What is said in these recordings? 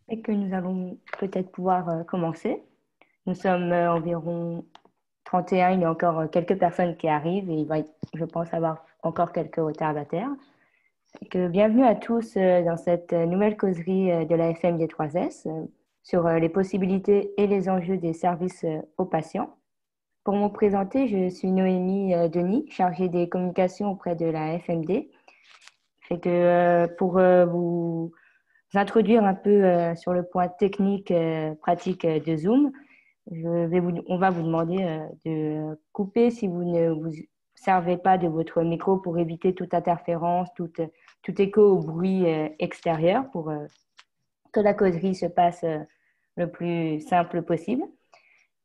et que nous allons peut-être pouvoir commencer. Nous sommes environ 31. Il y a encore quelques personnes qui arrivent et il va, je pense, avoir encore quelques retardataires. Bienvenue à tous dans cette nouvelle causerie de la FMD3S sur les possibilités et les enjeux des services aux patients. Pour me présenter, je suis Noémie Denis, chargée des communications auprès de la FMD. Pour vous introduire un peu sur le point technique pratique de Zoom, on va vous demander de couper si vous ne vous servez pas de votre micro pour éviter toute interférence, tout écho au bruit extérieur pour que la causerie se passe le plus simple possible.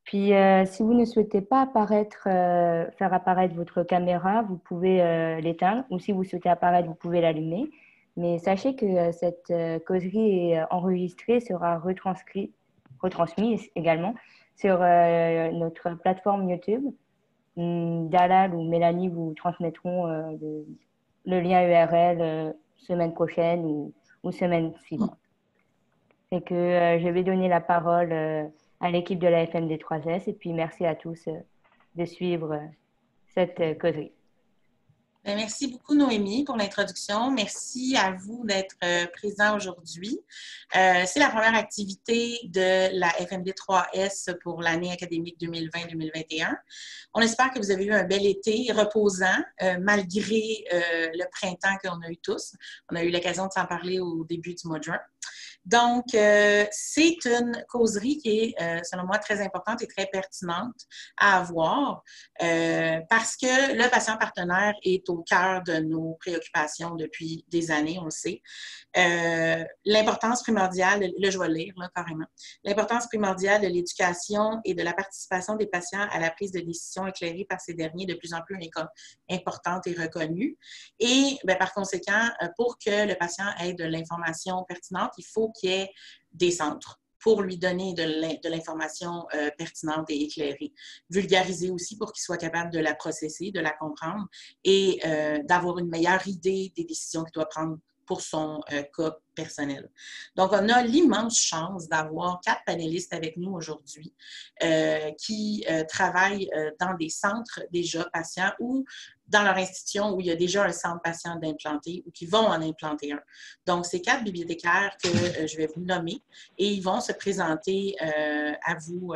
Puis, si vous ne souhaitez pas faire apparaître votre caméra, vous pouvez l'éteindre, ou si vous souhaitez apparaître, vous pouvez l'allumer. Mais sachez que cette causerie est enregistrée, sera retransmise également sur notre plateforme YouTube. Dalal ou Mélanie vous transmettront le lien URL semaine prochaine ou semaine suivante. Je vais donner la parole à l'équipe de la FMD3S et puis merci à tous de suivre cette causerie. Merci beaucoup, Noémie, pour l'introduction. Merci à vous d'être présents aujourd'hui. C'est la première activité de la FMD3S pour l'année académique 2020-2021. On espère que vous avez eu un bel été reposant, malgré le printemps qu'on a eu tous. On a eu l'occasion de s'en parler au début du mois de juin. Donc, c'est une causerie qui est, selon moi, très importante et très pertinente à avoir parce que le patient partenaire est au cœur de nos préoccupations depuis des années, on le sait. L'importance primordiale, là je vais lire là, carrément, l'importance primordiale de l'éducation et de la participation des patients à la prise de décision éclairée par ces derniers de plus en plus importante et reconnue. Et bien, par conséquent, pour que le patient ait de l'information pertinente, il faut qu'il y ait des centres pour lui donner de l'information pertinente et éclairée. Vulgariser aussi pour qu'il soit capable de la processer, de la comprendre et d'avoir une meilleure idée des décisions qu'il doit prendre pour son cas personnel. Donc, on a l'immense chance d'avoir 4 panélistes avec nous aujourd'hui qui travaillent dans des centres déjà patients ou dans leur institution où il y a déjà un centre patient d'implanter ou qui vont en implanter un. Donc, c'est 4 bibliothécaires que je vais vous nommer et ils vont se présenter à vous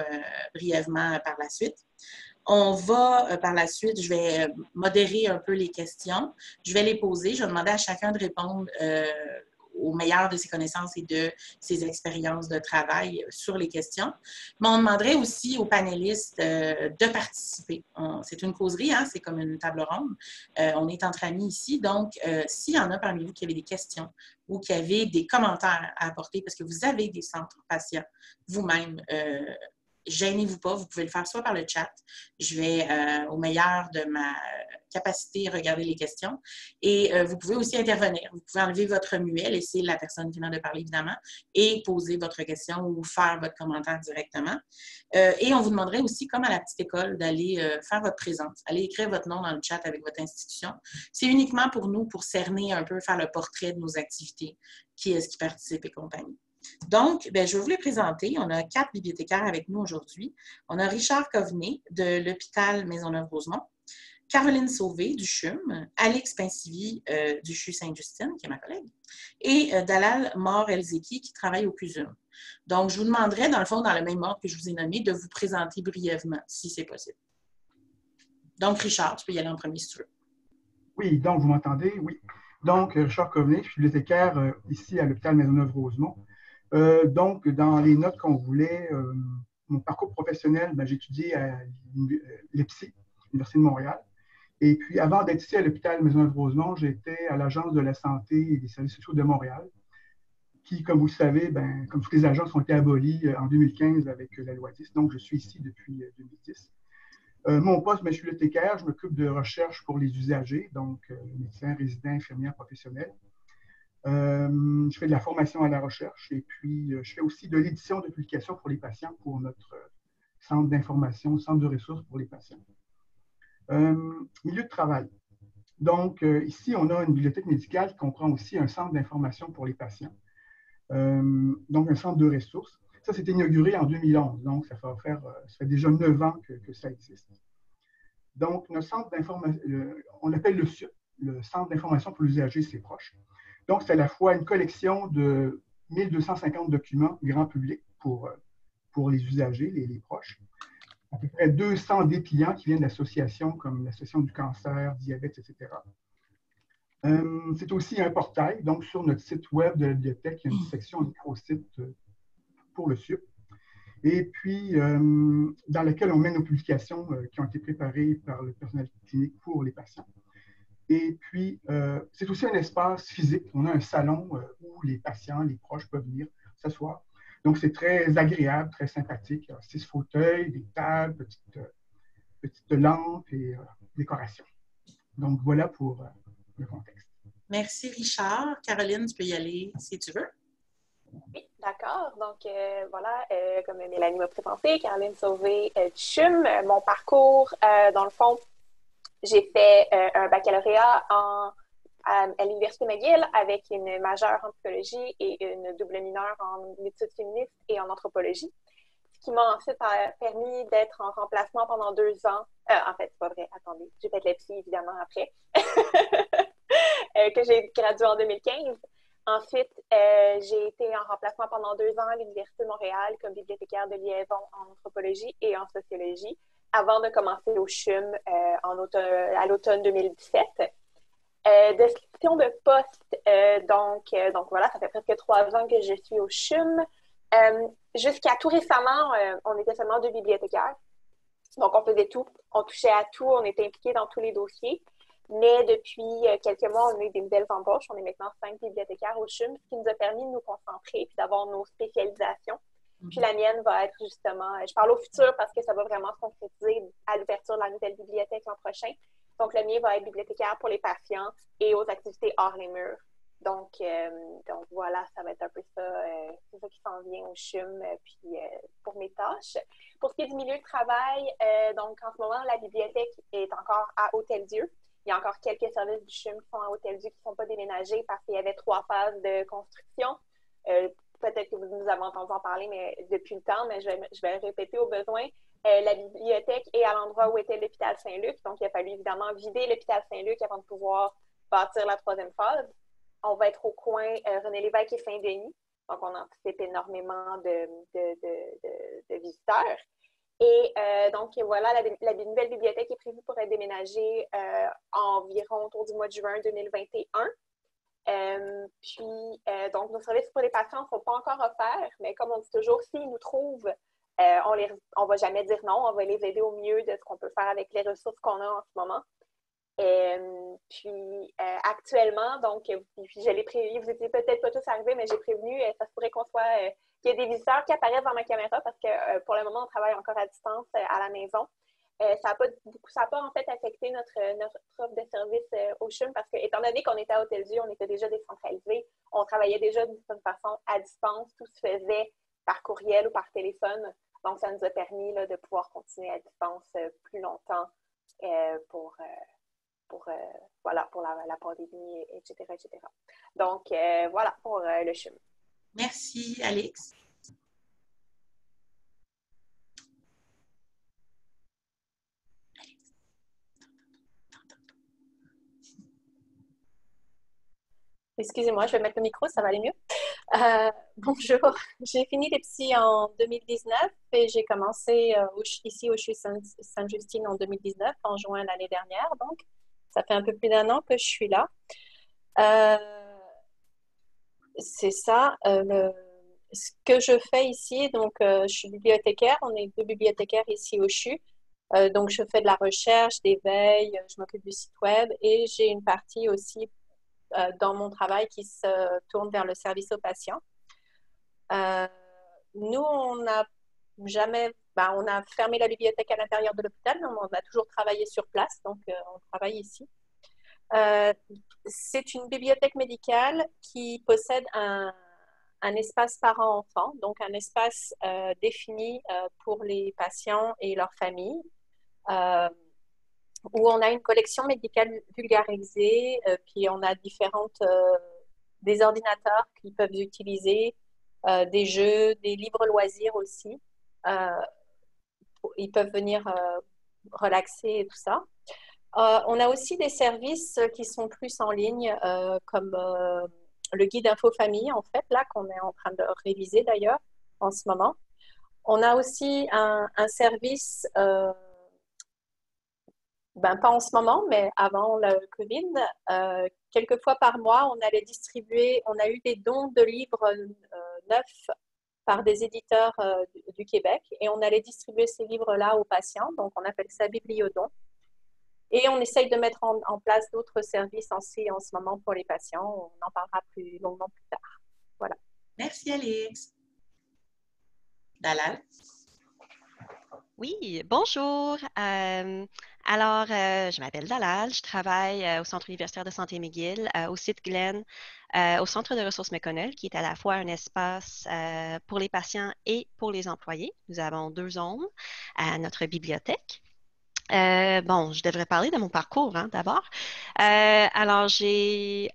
brièvement par la suite. On va, par la suite, je vais modérer un peu les questions. Je vais les poser. Je vais demander à chacun de répondre au meilleur de ses connaissances et de ses expériences de travail sur les questions. Mais on demanderait aussi aux panélistes de participer. C'est une causerie, hein, c'est comme une table ronde. On est entre amis ici. Donc, s'il y en a parmi vous qui avez des questions ou qui avez des commentaires à apporter, parce que vous avez des centres patients vous-même, gênez-vous pas, vous pouvez le faire soit par le chat. Je vais, au meilleur de ma capacité, regarder les questions. Et vous pouvez aussi intervenir. Vous pouvez enlever votre muet, laisser la personne qui vient de parler, évidemment, et poser votre question ou faire votre commentaire directement. Et on vous demanderait aussi, comme à la petite école, d'aller faire votre présence. Allez écrire votre nom dans le chat avec votre institution. C'est uniquement pour nous, pour cerner un peu, faire le portrait de nos activités, qui est-ce qui participe et compagnie. Donc, bien, je vais vous les présenter. On a 4 bibliothécaires avec nous aujourd'hui. On a Richard Coveney de l'hôpital Maisonneuve-Rosemont, Caroline Sauvé du CHUM, Alix Pincivy du CHU Sainte-Justine, qui est ma collègue, et Dalal Mor-Elzeki qui travaille au CUSUM. Donc, je vous demanderai, dans le fond, dans le même ordre que je vous ai nommé, de vous présenter brièvement, si c'est possible. Donc, Richard, tu peux y aller en premier si tu veux. Oui, donc vous m'entendez? Oui. Donc, Richard Coveney, je suis bibliothécaire ici à l'hôpital Maisonneuve-Rosemont. Donc, dans les notes qu'on voulait, mon parcours professionnel, j'ai étudié à l'EPSI, l'Université de Montréal. Et puis, avant d'être ici à l'hôpital Maisonneuve-Rosemont, j'étais à l'Agence de la santé et des services sociaux de Montréal, qui, comme vous le savez, comme toutes les agences, ont été abolies en 2015 avec la loi 10. Donc, je suis ici depuis 2010. Mon poste, je suis bibliothécaire, je m'occupe de recherche pour les usagers, donc médecins, résidents, infirmières, professionnels. Je fais de la formation à la recherche et puis je fais aussi de l'édition de publications pour les patients pour notre centre d'information, centre de ressources pour les patients. Milieu de travail. Donc, ici, on a une bibliothèque médicale qui comprend aussi un centre d'information pour les patients. donc un centre de ressources. Ça, s'est inauguré en 2011, donc ça fait déjà 9 ans que ça existe. Donc, notre centre d'information, on l'appelle le CIUP, le Centre d'information pour l'usager et ses proches. Donc, c'est à la fois une collection de 1250 documents grand public pour les usagers, les proches. À peu près 200 dépliants qui viennent d'associations comme l'Association du cancer, diabète, etc. C'est aussi un portail. Donc, sur notre site web de la bibliothèque, il y a une section microsite pour le CIUP. Et puis, dans laquelle on met nos publications qui ont été préparées par le personnel clinique pour les patients. Et puis, c'est aussi un espace physique. On a un salon où les patients, les proches peuvent venir s'asseoir. Donc, c'est très agréable, très sympathique. Il y a 6 fauteuils, des tables, petites lampes et décorations. Donc, voilà pour le contexte. Merci, Richard. Caroline, tu peux y aller si tu veux. Oui, d'accord. Donc, voilà, comme Mélanie m'a présenté, Caroline Sauvé du CHUM. Mon parcours, dans le fond, j'ai fait un baccalauréat à l'Université McGill avec une majeure en psychologie et une double mineure en études féministes et en anthropologie, ce qui m'a ensuite permis d'être en remplacement pendant 2 ans. En fait, c'est pas vrai, attendez, j'ai fait de l'EPSI évidemment après, que j'ai gradué en 2015. Ensuite, j'ai été en remplacement pendant 2 ans à l'Université de Montréal comme bibliothécaire de liaison en anthropologie et en sociologie, avant de commencer au CHUM à l'automne 2017. Description de poste, donc voilà, ça fait presque 3 ans que je suis au CHUM. Jusqu'à tout récemment, on était seulement 2 bibliothécaires. Donc, on faisait tout, on touchait à tout, on était impliqués dans tous les dossiers. Mais depuis quelques mois, on a eu des nouvelles embauches. On est maintenant 5 bibliothécaires au CHUM, ce qui nous a permis de nous concentrer et d'avoir nos spécialisations. Puis la mienne va être justement, je parle au futur parce que ça va vraiment se concrétiser à l'ouverture de la nouvelle bibliothèque l'an prochain. Donc, le mien va être bibliothécaire pour les patients et aux activités hors les murs. Donc voilà, ça va être un peu ça, c'est ça qui s'en vient au CHUM, puis pour mes tâches. Pour ce qui est du milieu de travail, donc en ce moment, la bibliothèque est encore à Hôtel-Dieu. Il y a encore quelques services du CHUM qui sont à Hôtel-Dieu qui ne sont pas déménagés parce qu'il y avait 3 phases de construction. Peut-être que vous nous avez entendu en parler mais depuis le temps, mais je vais le répéter au besoin. La bibliothèque est à l'endroit où était l'hôpital Saint-Luc. Donc, il a fallu évidemment vider l'hôpital Saint-Luc avant de pouvoir bâtir la 3e phase. On va être au coin René-Lévesque et Saint-Denis. Donc, on anticipe énormément de visiteurs. Et donc, voilà, la nouvelle bibliothèque est prévue pour être déménagée environ autour du mois de juin 2021. Donc, nos services pour les patients ne sont pas encore offerts, mais comme on dit toujours, s'ils nous trouvent, on ne va jamais dire non, on va les aider au mieux de ce qu'on peut faire avec les ressources qu'on a en ce moment. Actuellement, donc, je l'ai prévu, vous n'étiez peut-être pas tous arrivés, mais j'ai prévenu, ça se pourrait qu'il y ait des visiteurs qui apparaissent dans ma caméra parce que pour le moment, on travaille encore à distance à la maison. Ça n'a pas en fait affecté notre offre de service au CHUM parce que, étant donné qu'on était à Hôtel-Dieu, on était déjà décentralisé, on travaillait déjà d'une certaine façon à distance, tout se faisait par courriel ou par téléphone. Donc, ça nous a permis là, de pouvoir continuer à distance plus longtemps pour la pandémie, etc., etc. Donc, voilà pour le CHUM. Merci, Alix. Excusez-moi, je vais mettre le micro, ça va aller mieux. Bonjour, j'ai fini l'EPSI en 2019 et j'ai commencé ici au CHU Sainte-Justine en 2019, en juin l'année dernière. Donc, ça fait un peu plus d'1 an que je suis là. C'est ça. Ce que je fais ici, donc je suis bibliothécaire, on est 2 bibliothécaires ici au CHU. Donc, je fais de la recherche, des veilles, je m'occupe du site web et j'ai une partie aussi dans mon travail qui se tourne vers le service aux patients. Nous, on n'a jamais, on a fermé la bibliothèque à l'intérieur de l'hôpital, mais on a toujours travaillé sur place, donc on travaille ici. C'est une bibliothèque médicale qui possède un espace parent-enfant, donc un espace défini pour les patients et leurs familles, où on a une collection médicale vulgarisée, puis on a différentes des ordinateurs qu'ils peuvent utiliser, des jeux, des livres loisirs aussi. Ils peuvent venir relaxer et tout ça. On a aussi des services qui sont plus en ligne, comme le guide Info Famille, en fait, là, qu'on est en train de réviser d'ailleurs en ce moment. On a aussi un service, pas en ce moment, mais avant le COVID, quelques fois par mois, on allait distribuer, on a eu des dons de livres neufs par des éditeurs du Québec et on allait distribuer ces livres-là aux patients. Donc, on appelle ça Bibliodon. Et on essaye de mettre en place d'autres services aussi en ce moment pour les patients. On en parlera plus longuement plus tard. Voilà. Merci, Alix. Dalal? Oui, bonjour. Je m'appelle Dalal, je travaille au Centre universitaire de santé McGill, au site Glenn, au Centre de ressources McConnell, qui est à la fois un espace pour les patients et pour les employés. Nous avons 2 zones à notre bibliothèque. Je devrais parler de mon parcours d'abord. J'ai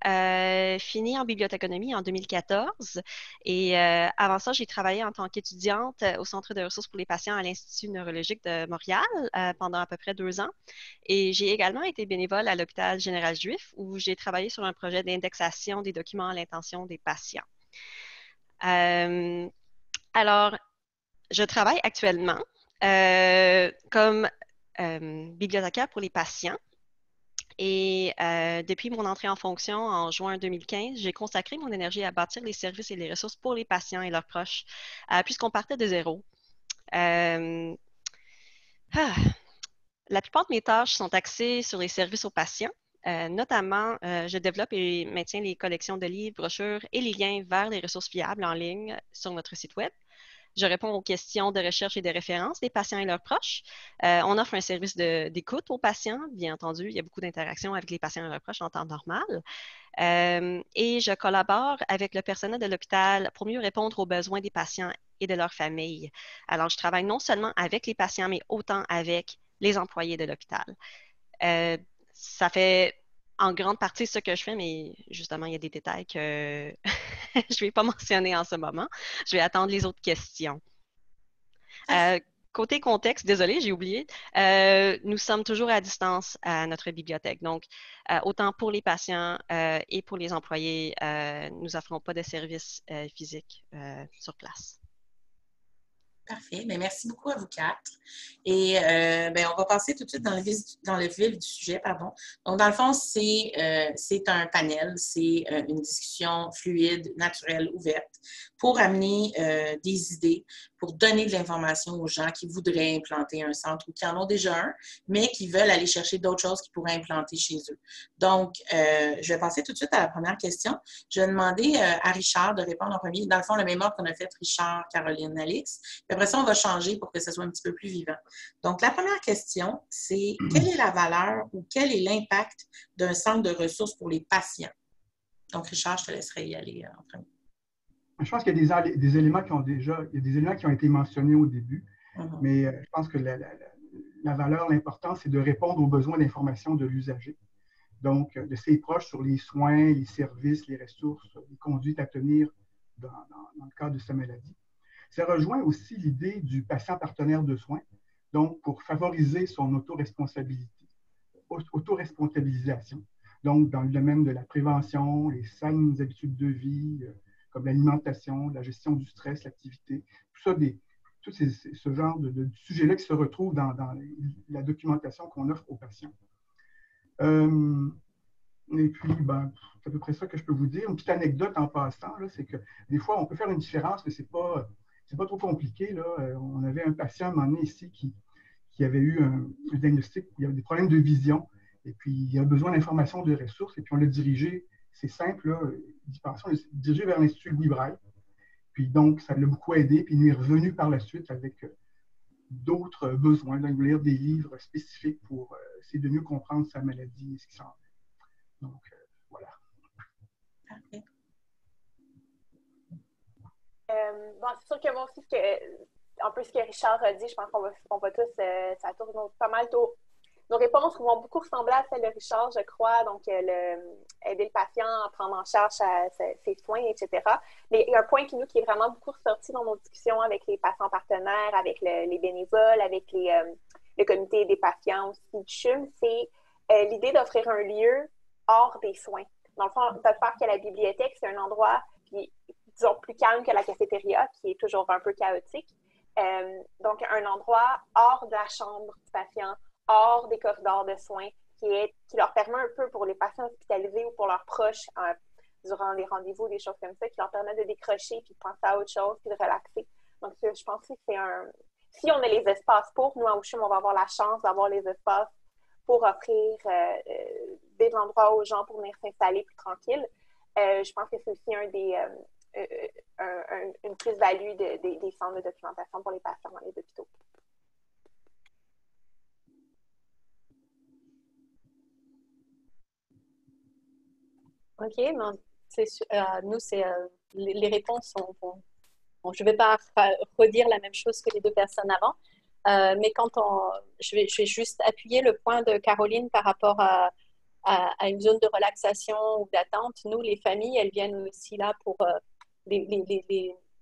fini en bibliothéconomie en 2014 et avant ça, j'ai travaillé en tant qu'étudiante au Centre de ressources pour les patients à l'Institut neurologique de Montréal pendant à peu près 2 ans. Et j'ai également été bénévole à l'hôpital général juif où j'ai travaillé sur un projet d'indexation des documents à l'intention des patients. Je travaille actuellement comme bibliothécaire pour les patients. Et depuis mon entrée en fonction en juin 2015, j'ai consacré mon énergie à bâtir les services et les ressources pour les patients et leurs proches, puisqu'on partait de zéro. La plupart de mes tâches sont axées sur les services aux patients. Notamment, je développe et maintiens les collections de livres, brochures et les liens vers les ressources fiables en ligne sur notre site web. Je réponds aux questions de recherche et de référence des patients et leurs proches. On offre un service d'écoute aux patients, bien entendu. Il y a beaucoup d'interactions avec les patients et leurs proches en temps normal. Et je collabore avec le personnel de l'hôpital pour mieux répondre aux besoins des patients et de leurs familles. Alors, je travaille non seulement avec les patients, mais autant avec les employés de l'hôpital. Ça fait en grande partie ce que je fais, mais justement, il y a des détails que je ne vais pas mentionner en ce moment. Je vais attendre les autres questions. Côté contexte, désolé, j'ai oublié, nous sommes toujours à distance à notre bibliothèque. Donc, autant pour les patients et pour les employés, nous n'offrons pas de services physiques sur place. Parfait. Bien, merci beaucoup à vous 4. Et on va passer tout de suite dans le vif du sujet. Pardon. Donc, dans le fond, c'est un panel, c'est une discussion fluide, naturelle, ouverte pour amener des idées, pour donner de l'information aux gens qui voudraient implanter un centre ou qui en ont déjà un, mais qui veulent aller chercher d'autres choses qu'ils pourraient implanter chez eux. Donc, je vais passer tout de suite à la première question. Je vais demander à Richard de répondre en premier. Dans le fond, le même ordre qu'on a fait Richard, Caroline, Alix. Après ça, on va changer pour que ce soit un petit peu plus vivant. Donc, la première question, c'est quelle est la valeur ou quel est l'impact d'un centre de ressources pour les patients? Donc, Richard, je te laisserai y aller en premier. Je pense qu'il y a des éléments qui ont été mentionnés au début, mais je pense que la valeur, l'important, c'est de répondre aux besoins d'information de l'usager. Donc, de ses proches sur les soins, les services, les ressources, les conduites à tenir dans le cadre de sa maladie. Ça rejoint aussi l'idée du patient partenaire de soins, donc pour favoriser son autoresponsabilisation. Donc, dans le domaine de la prévention, les saines habitudes de vie, comme l'alimentation, la gestion du stress, l'activité, tout ce genre de sujets-là qui se retrouvent dans la documentation qu'on offre aux patients. Et puis, c'est à peu près ça que je peux vous dire. Une petite anecdote en passant, c'est que des fois, on peut faire une différence, mais c'est pas trop compliqué. Là. On avait un patient à un moment donné ici qui avait eu un diagnostic, il y avait des problèmes de vision, et puis il a besoin d'informations, de ressources, et puis on l'a dirigé, c'est simple, là, on l'a dirigé vers l'Institut Louis Braille. Puis donc, ça l'a beaucoup aidé, puis il est revenu par la suite avec d'autres besoins. Là, il voulait lire des livres spécifiques pour essayer de mieux comprendre sa maladie et ce qui s'en fait. Donc, voilà. Parfait. C'est sûr que moi aussi, un peu ce que Richard a dit, je pense qu'on va tous, ça tourne pas mal nos réponses vont beaucoup ressembler à celles de Richard, je crois. Donc, aider le patient à prendre en charge ses soins, etc. Mais il y a un point qui est vraiment beaucoup ressorti dans nos discussions avec les patients partenaires, avec les bénévoles, avec le comité des patients aussi du CHUM, c'est l'idée d'offrir un lieu hors des soins. Dans le fond, de faire que la bibliothèque, c'est un endroit, puis, disons, plus calme que la cafétéria, qui est toujours un peu chaotique. Donc, un endroit hors de la chambre du patient, hors des corridors de soins, qui leur permet un peu pour les patients hospitalisés ou pour leurs proches durant les rendez-vous, des choses comme ça, qui leur permet de décrocher puis de penser à autre chose puis de relaxer. Donc, je pense que c'est si on a les espaces pour, nous, à Ushum, on va avoir la chance d'avoir les espaces pour offrir des endroits aux gens pour venir s'installer plus tranquille. Je pense que c'est aussi une plus-value des centres de documentation pour les patients dans les hôpitaux. OK, nous, les réponses sont... Bon, je ne vais pas redire la même chose que les deux personnes avant, mais je vais juste appuyer le point de Caroline par rapport à une zone de relaxation ou d'attente. Nous, les familles, elles viennent aussi là pour...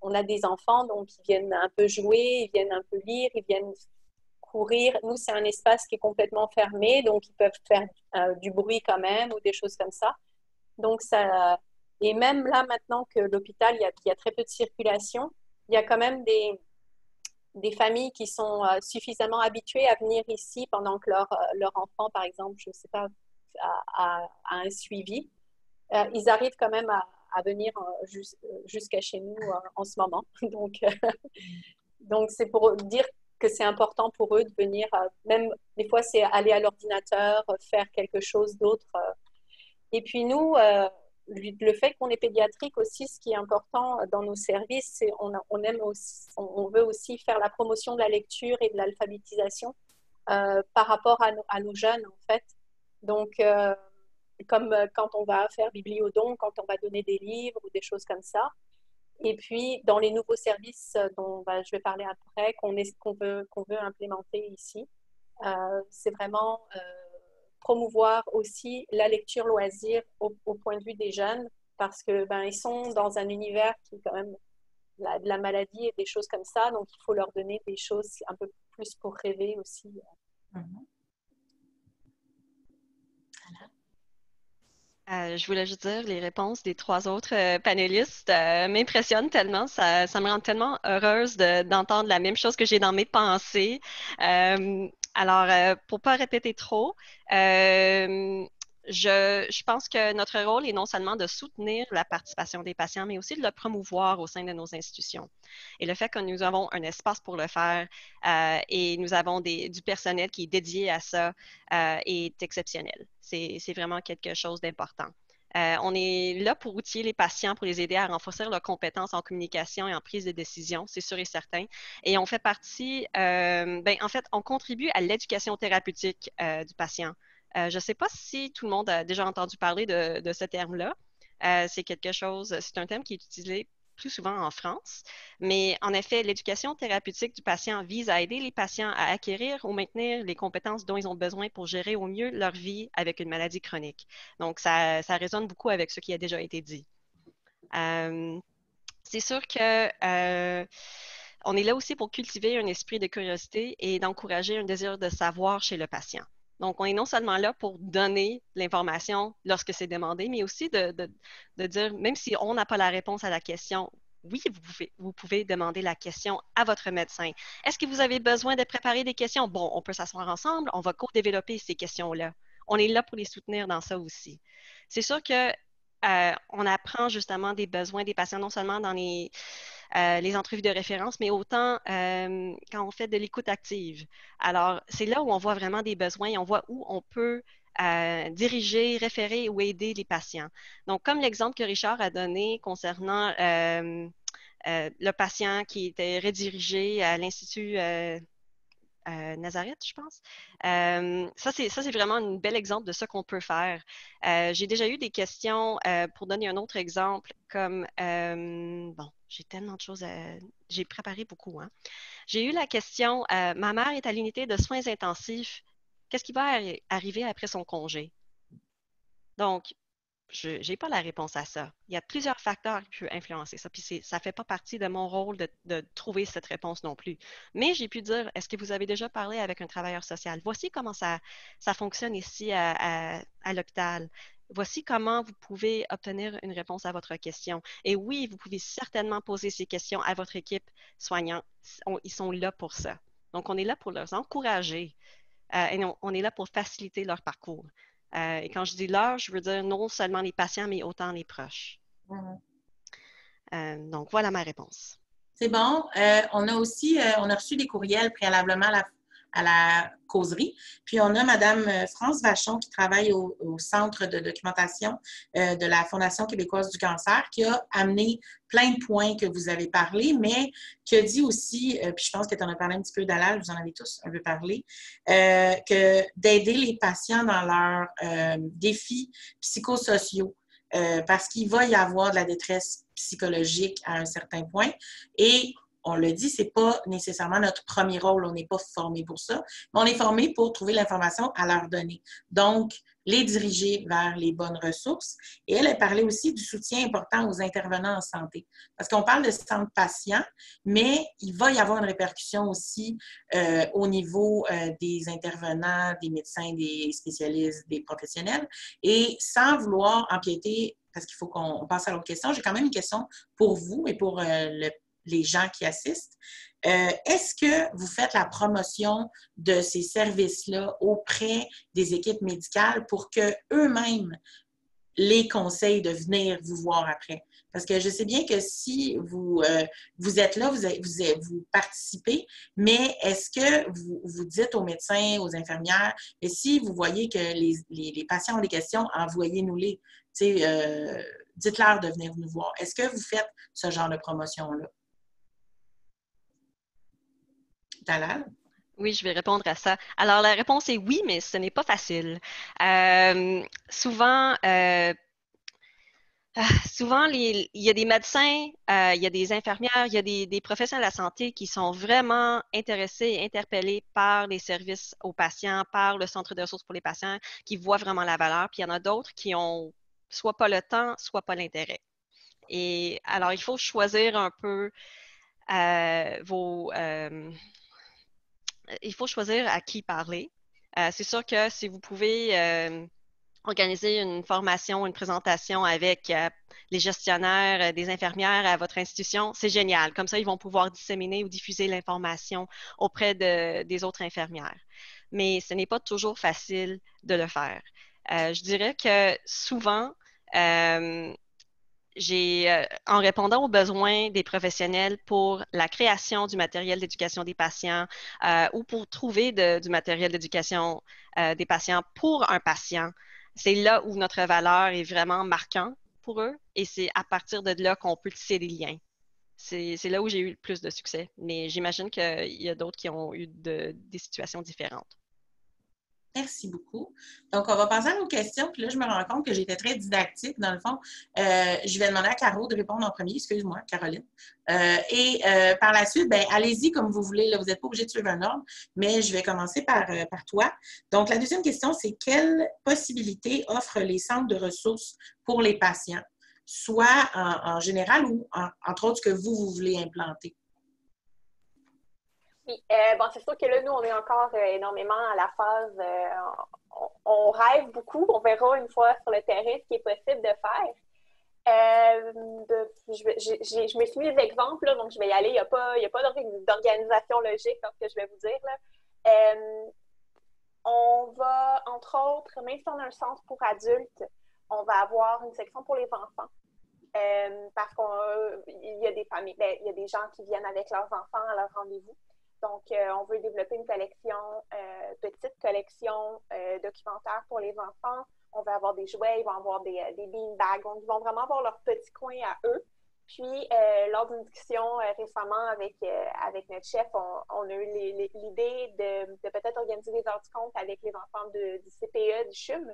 on a des enfants, donc ils viennent un peu jouer, ils viennent un peu lire, ils viennent courir. Nous, c'est un espace qui est complètement fermé, donc ils peuvent faire du bruit quand même ou des choses comme ça. Donc, et même là, maintenant que l'hôpital, il y a très peu de circulation, il y a quand même des familles qui sont suffisamment habituées à venir ici pendant que leur enfant, par exemple, je ne sais pas, a un suivi. Ils arrivent quand même à venir jusqu'à chez nous en ce moment. Donc, c'est pour dire que c'est important pour eux de venir, même des fois, c'est aller à l'ordinateur, faire quelque chose d'autre. Et puis nous, le fait qu'on est pédiatrique aussi, ce qui est important dans nos services, c'est on veut aussi faire la promotion de la lecture et de l'alphabétisation par rapport à nos jeunes, en fait. Donc, comme quand on va faire bibliodon, quand on va donner des livres ou des choses comme ça. Et puis, dans les nouveaux services dont je vais parler après, qu'on veut implémenter ici, c'est vraiment promouvoir aussi la lecture loisir au point de vue des jeunes, parce que ils sont dans un univers qui est quand même de la maladie et des choses comme ça, donc il faut leur donner des choses un peu plus pour rêver aussi. Je voulais juste dire, les réponses des trois autres panélistes m'impressionnent tellement. Ça me rend tellement heureuse d'entendre la même chose que j'ai dans mes pensées. Alors, pour pas répéter trop, je pense que notre rôle est non seulement de soutenir la participation des patients, mais aussi de le promouvoir au sein de nos institutions. Et le fait que nous avons un espace pour le faire et nous avons du personnel qui est dédié à ça est exceptionnel. C'est vraiment quelque chose d'important. On est là pour outiller les patients, pour les aider à renforcer leurs compétences en communication et en prise de décision, c'est sûr et certain. Et on fait partie, en fait, on contribue à l'éducation thérapeutique du patient. Je ne sais pas si tout le monde a déjà entendu parler de ce terme-là. C'est un terme qui est utilisé plus souvent en France. Mais en effet, l'éducation thérapeutique du patient vise à aider les patients à acquérir ou maintenir les compétences dont ils ont besoin pour gérer au mieux leur vie avec une maladie chronique. Donc, ça résonne beaucoup avec ce qui a déjà été dit. C'est sûr que on est là aussi pour cultiver un esprit de curiosité et d'encourager un désir de savoir chez le patient. Donc, on est non seulement là pour donner l'information lorsque c'est demandé, mais aussi de dire, même si on n'a pas la réponse à la question, oui, vous pouvez demander la question à votre médecin. Est-ce que vous avez besoin de préparer des questions? Bon, on peut s'asseoir ensemble, on va co-développer ces questions-là. On est là pour les soutenir dans ça aussi. C'est sûr que on apprend justement des besoins des patients, non seulement dans les entrevues de référence, mais autant quand on fait de l'écoute active. Alors, c'est là où on voit vraiment des besoins et on voit où on peut diriger, référer ou aider les patients. Donc, comme l'exemple que Richard a donné concernant le patient qui était redirigé à l'Institut Nazareth, je pense. Ça, c'est vraiment un bel exemple de ce qu'on peut faire. J'ai déjà eu des questions, pour donner un autre exemple, comme, bon, j'ai tellement de choses j'ai préparé beaucoup, hein. J'ai eu la question, ma mère est à l'unité de soins intensifs, qu'est-ce qui va arriver après son congé? Donc, je n'ai pas la réponse à ça. Il y a plusieurs facteurs qui peuvent influencer ça. Puis ça ne fait pas partie de mon rôle de trouver cette réponse non plus. Mais j'ai pu dire, est-ce que vous avez déjà parlé avec un travailleur social? Voici comment ça fonctionne ici à l'hôpital. Voici comment vous pouvez obtenir une réponse à votre question. Et oui, vous pouvez certainement poser ces questions à votre équipe soignante. Ils sont là pour ça. Donc, on est là pour les encourager et on est là pour faciliter leur parcours. Et quand je dis leur, je veux dire non seulement les patients, mais autant les proches. Donc, voilà ma réponse. C'est bon. On a aussi, on a reçu des courriels préalablement à la causerie. Puis, on a Mme France Vachon qui travaille au Centre de documentation de la Fondation québécoise du cancer qui a amené plein de points que vous avez parlé, mais qui a dit aussi, puis je pense que tu en as parlé un petit peu Dalal, vous en avez tous un peu parlé, que d'aider les patients dans leurs défis psychosociaux. Parce qu'il va y avoir de la détresse psychologique à un certain point. Et on le dit, ce n'est pas nécessairement notre premier rôle. On n'est pas formé pour ça. Mais on est formé pour trouver l'information à leur donner. Donc, les diriger vers les bonnes ressources. Et elle a parlé aussi du soutien important aux intervenants en santé. Parce qu'on parle de centre patient, mais il va y avoir une répercussion aussi au niveau des intervenants, des médecins, des spécialistes, des professionnels. Et sans vouloir empiéter, parce qu'il faut qu'on passe à l'autre question, j'ai quand même une question pour vous et pour les gens qui assistent. Est-ce que vous faites la promotion de ces services-là auprès des équipes médicales pour qu'eux-mêmes les conseillent de venir vous voir après? Parce que je sais bien que si vous êtes là, vous participez, mais est-ce que vous dites aux médecins, aux infirmières, et si vous voyez que les patients ont des questions, envoyez-nous-les. Dites-leur de venir nous voir. Est-ce que vous faites ce genre de promotion-là? Dalal? Oui, je vais répondre à ça. Alors, la réponse est oui, mais ce n'est pas facile. Souvent, il y a des médecins, il y a des infirmières, il y a des professionnels de la santé qui sont vraiment intéressés et interpellés par les services aux patients, par le centre de ressources pour les patients, qui voient vraiment la valeur. Puis il y en a d'autres qui ont soit pas le temps, soit pas l'intérêt. Et alors, il faut choisir un peu il faut choisir à qui parler. C'est sûr que si vous pouvez organiser une formation, une présentation avec les gestionnaires des infirmières à votre institution, c'est génial. Comme ça, ils vont pouvoir disséminer ou diffuser l'information auprès des autres infirmières. Mais ce n'est pas toujours facile de le faire. Je dirais que souvent, en répondant aux besoins des professionnels pour la création du matériel d'éducation des patients ou pour trouver du matériel d'éducation des patients pour un patient, c'est là où notre valeur est vraiment marquante pour eux et c'est à partir de là qu'on peut tisser des liens. C'est là où j'ai eu le plus de succès, mais j'imagine qu'il y a d'autres qui ont eu des situations différentes. Merci beaucoup. Donc, on va passer à nos questions. Puis là, je me rends compte que j'étais très didactique. Dans le fond, je vais demander à Caro de répondre en premier. Excuse-moi, Caroline. Par la suite, ben, allez-y comme vous voulez. Là, vous n'êtes pas obligé de suivre un ordre, mais je vais commencer par toi. Donc, la deuxième question, c'est quelles possibilités offrent les centres de ressources pour les patients, soit en général ou, entre autres, ce que vous voulez implanter? Oui, bon, c'est sûr que là, nous, on est encore énormément à la phase, on rêve beaucoup, on verra une fois sur le terrain ce qui est possible de faire. Je me suis mis des exemples, là, donc je vais y aller, il n'y a pas d'organisation logique dans ce que je vais vous dire. Là. On va, entre autres, même si on a un centre pour adultes, on va avoir une section pour les enfants. Parce qu'il y a des familles, il y a des gens qui viennent avec leurs enfants à leur rendez-vous. Donc, on veut développer une collection, petite collection documentaire pour les enfants. On va avoir des jouets, ils vont avoir des beanbags. Donc, ils vont vraiment avoir leur petit coin à eux. Puis, lors d'une discussion récemment avec notre chef, on a eu l'idée de peut-être organiser des heures du compte avec les enfants du CPE, du CHUM.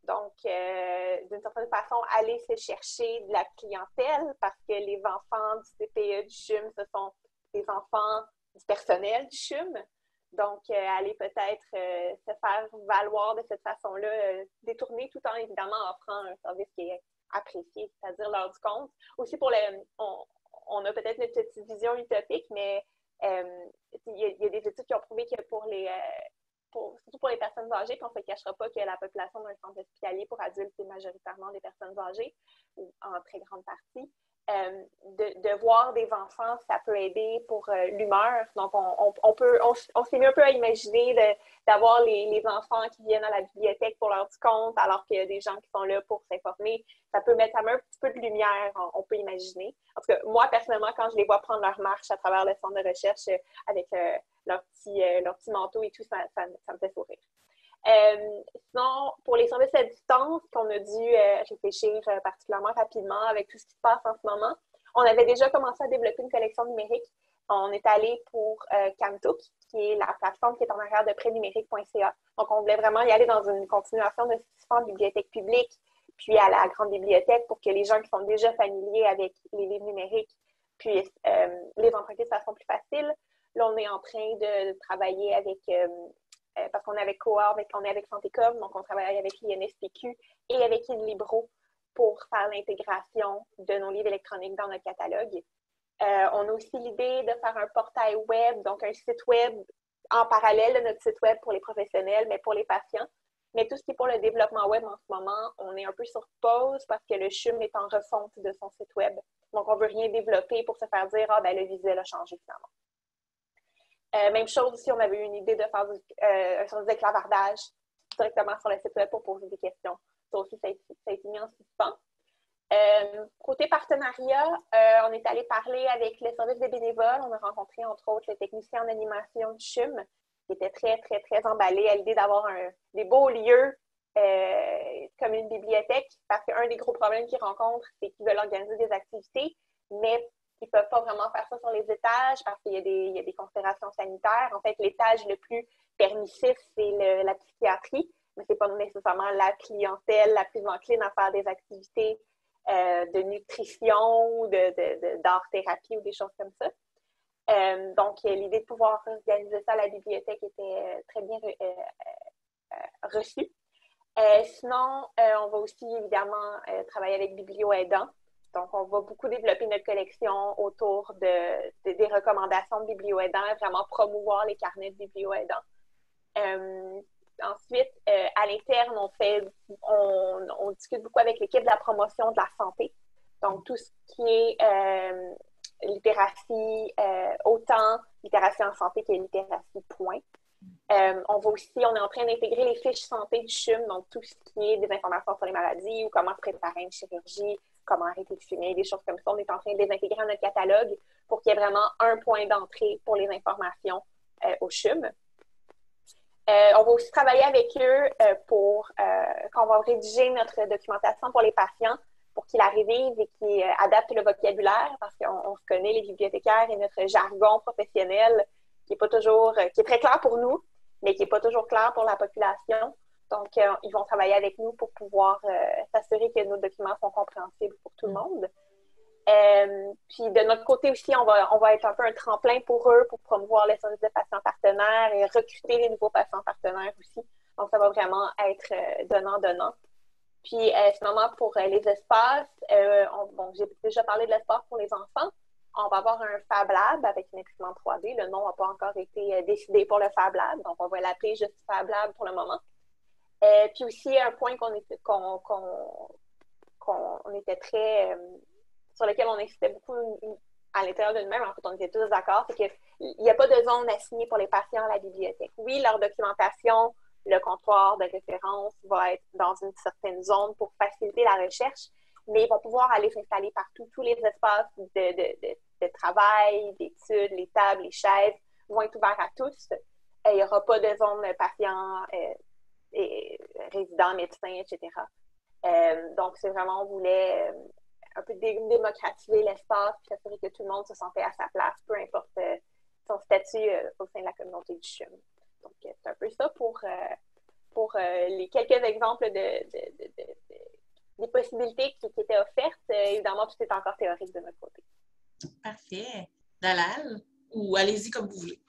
Donc, d'une certaine façon, aller se chercher de la clientèle parce que les enfants du CPE, du CHUM, ce sont des enfants du personnel du CHUM. Donc, aller peut-être se faire valoir de cette façon-là, détourner tout en évidemment offrant un service qui est apprécié, c'est-à-dire l'heure du compte. Aussi, on a peut-être une petite vision utopique, mais il y a des études qui ont prouvé que surtout pour les personnes âgées, puis on ne se cachera pas que la population d'un centre hospitalier pour adultes, c'est majoritairement des personnes âgées, ou en très grande partie. De voir des enfants, ça peut aider pour l'humeur. Donc, on s'est mis un peu à imaginer d'avoir les enfants qui viennent à la bibliothèque pour l'heure du compte, alors qu'il y a des gens qui sont là pour s'informer. Ça met un petit peu de lumière, on peut imaginer. Parce que moi, personnellement, quand je les vois prendre leur marche à travers le centre de recherche avec leur petit manteau et tout, ça me fait sourire. Sinon, pour les services à distance, qu'on a dû réfléchir particulièrement rapidement avec tout ce qui se passe en ce moment, on avait déjà commencé à développer une collection numérique. On est allé pour Camtook, qui est la plateforme qui est en arrière de prêtnumérique.ca. Donc, on voulait vraiment y aller dans une continuation de ce qui se fait en bibliothèque publique, puis à la grande bibliothèque pour que les gens qui sont déjà familiers avec les livres numériques puissent les emprunter de façon plus facile. Là, on est en train de travailler avec... parce qu'on est avec Coor, on est avec Santécom, donc on travaille avec l'INSPQ et avec InLibro pour faire l'intégration de nos livres électroniques dans notre catalogue. On a aussi l'idée de faire un portail web, donc un site web en parallèle de notre site web pour les professionnels, mais pour les patients. Mais tout ce qui est pour le développement web en ce moment, on est un peu sur pause parce que le CHUM est en refonte de son site web. Donc, on ne veut rien développer pour se faire dire « Ah, ben le visuel a changé finalement ». Même chose aussi, on avait eu une idée de faire un service de clavardage directement sur le site web pour poser des questions. Ça aussi, ça a été mis en suspens. Côté partenariat, on est allé parler avec le service des bénévoles. On a rencontré, entre autres, le technicien en animation du CHUM, qui était très, très, très emballé à l'idée d'avoir des beaux lieux comme une bibliothèque, parce qu'un des gros problèmes qu'ils rencontrent, c'est qu'ils veulent organiser des activités, mais ils ne peuvent pas vraiment faire ça sur les étages parce qu'il y a des considérations sanitaires. En fait, l'étage le plus permissif, c'est la psychiatrie, mais ce n'est pas nécessairement la clientèle la plus encline à faire des activités de nutrition ou d'art-thérapie ou des choses comme ça. Donc, l'idée de pouvoir organiser ça à la bibliothèque était très bien reçue. Sinon, on va aussi évidemment travailler avec Biblio-aidant. Donc, on va beaucoup développer notre collection autour des recommandations de biblio-aidants, vraiment promouvoir les carnets de biblio-aidants. Ensuite, à l'interne, on discute beaucoup avec l'équipe de la promotion de la santé. Donc, tout ce qui est littératie, autant littératie en santé que littératie point. On est en train d'intégrer les fiches santé du CHUM, donc tout ce qui est des informations sur les maladies ou comment se préparer à une chirurgie, comment arrêter de fumer, des choses comme ça. On est en train de les intégrer dans notre catalogue pour qu'il y ait vraiment un point d'entrée pour les informations au CHUM. On va aussi travailler avec eux quand on va rédiger notre documentation pour les patients, pour qu'ils la révisent et qu'ils adaptent le vocabulaire, parce qu'on se connaît, les bibliothécaires, et notre jargon professionnel qui est très clair pour nous, mais qui n'est pas toujours clair pour la population. Donc, ils vont travailler avec nous pour pouvoir s'assurer que nos documents sont compréhensibles pour tout le monde. Puis, de notre côté aussi, on va être un peu un tremplin pour eux pour promouvoir les services de patients partenaires et recruter les nouveaux patients partenaires aussi. Donc, ça va vraiment être donnant-donnant. Puis, finalement, pour les espaces, j'ai déjà parlé de l'espace pour les enfants. On va avoir un Fab Lab avec une imprimante 3D. Le nom n'a pas encore été décidé pour le Fab Lab, donc on va l'appeler juste Fab Lab pour le moment. Puis aussi, un point sur lequel on insistait beaucoup à l'intérieur de nous-mêmes, en fait, on était tous d'accord, c'est qu'il n'y a pas de zone assignée pour les patients à la bibliothèque. Oui, leur documentation, le comptoir de référence va être dans une certaine zone pour faciliter la recherche, mais ils vont pouvoir aller s'installer partout. Tous les espaces de travail, d'études, les tables, les chaises vont être ouverts à tous. Il n'y aura pas de zone patients, résidents, médecins, etc. Donc, c'est vraiment, on voulait un peu démocratiser l'espace puis s'assurer que tout le monde se sentait à sa place, peu importe son statut au sein de la communauté du CHUM. Donc, c'est un peu ça pour les quelques exemples des possibilités qui étaient offertes. Évidemment, tout est encore théorique de notre côté. Parfait. Dalal, ou allez-y comme vous voulez.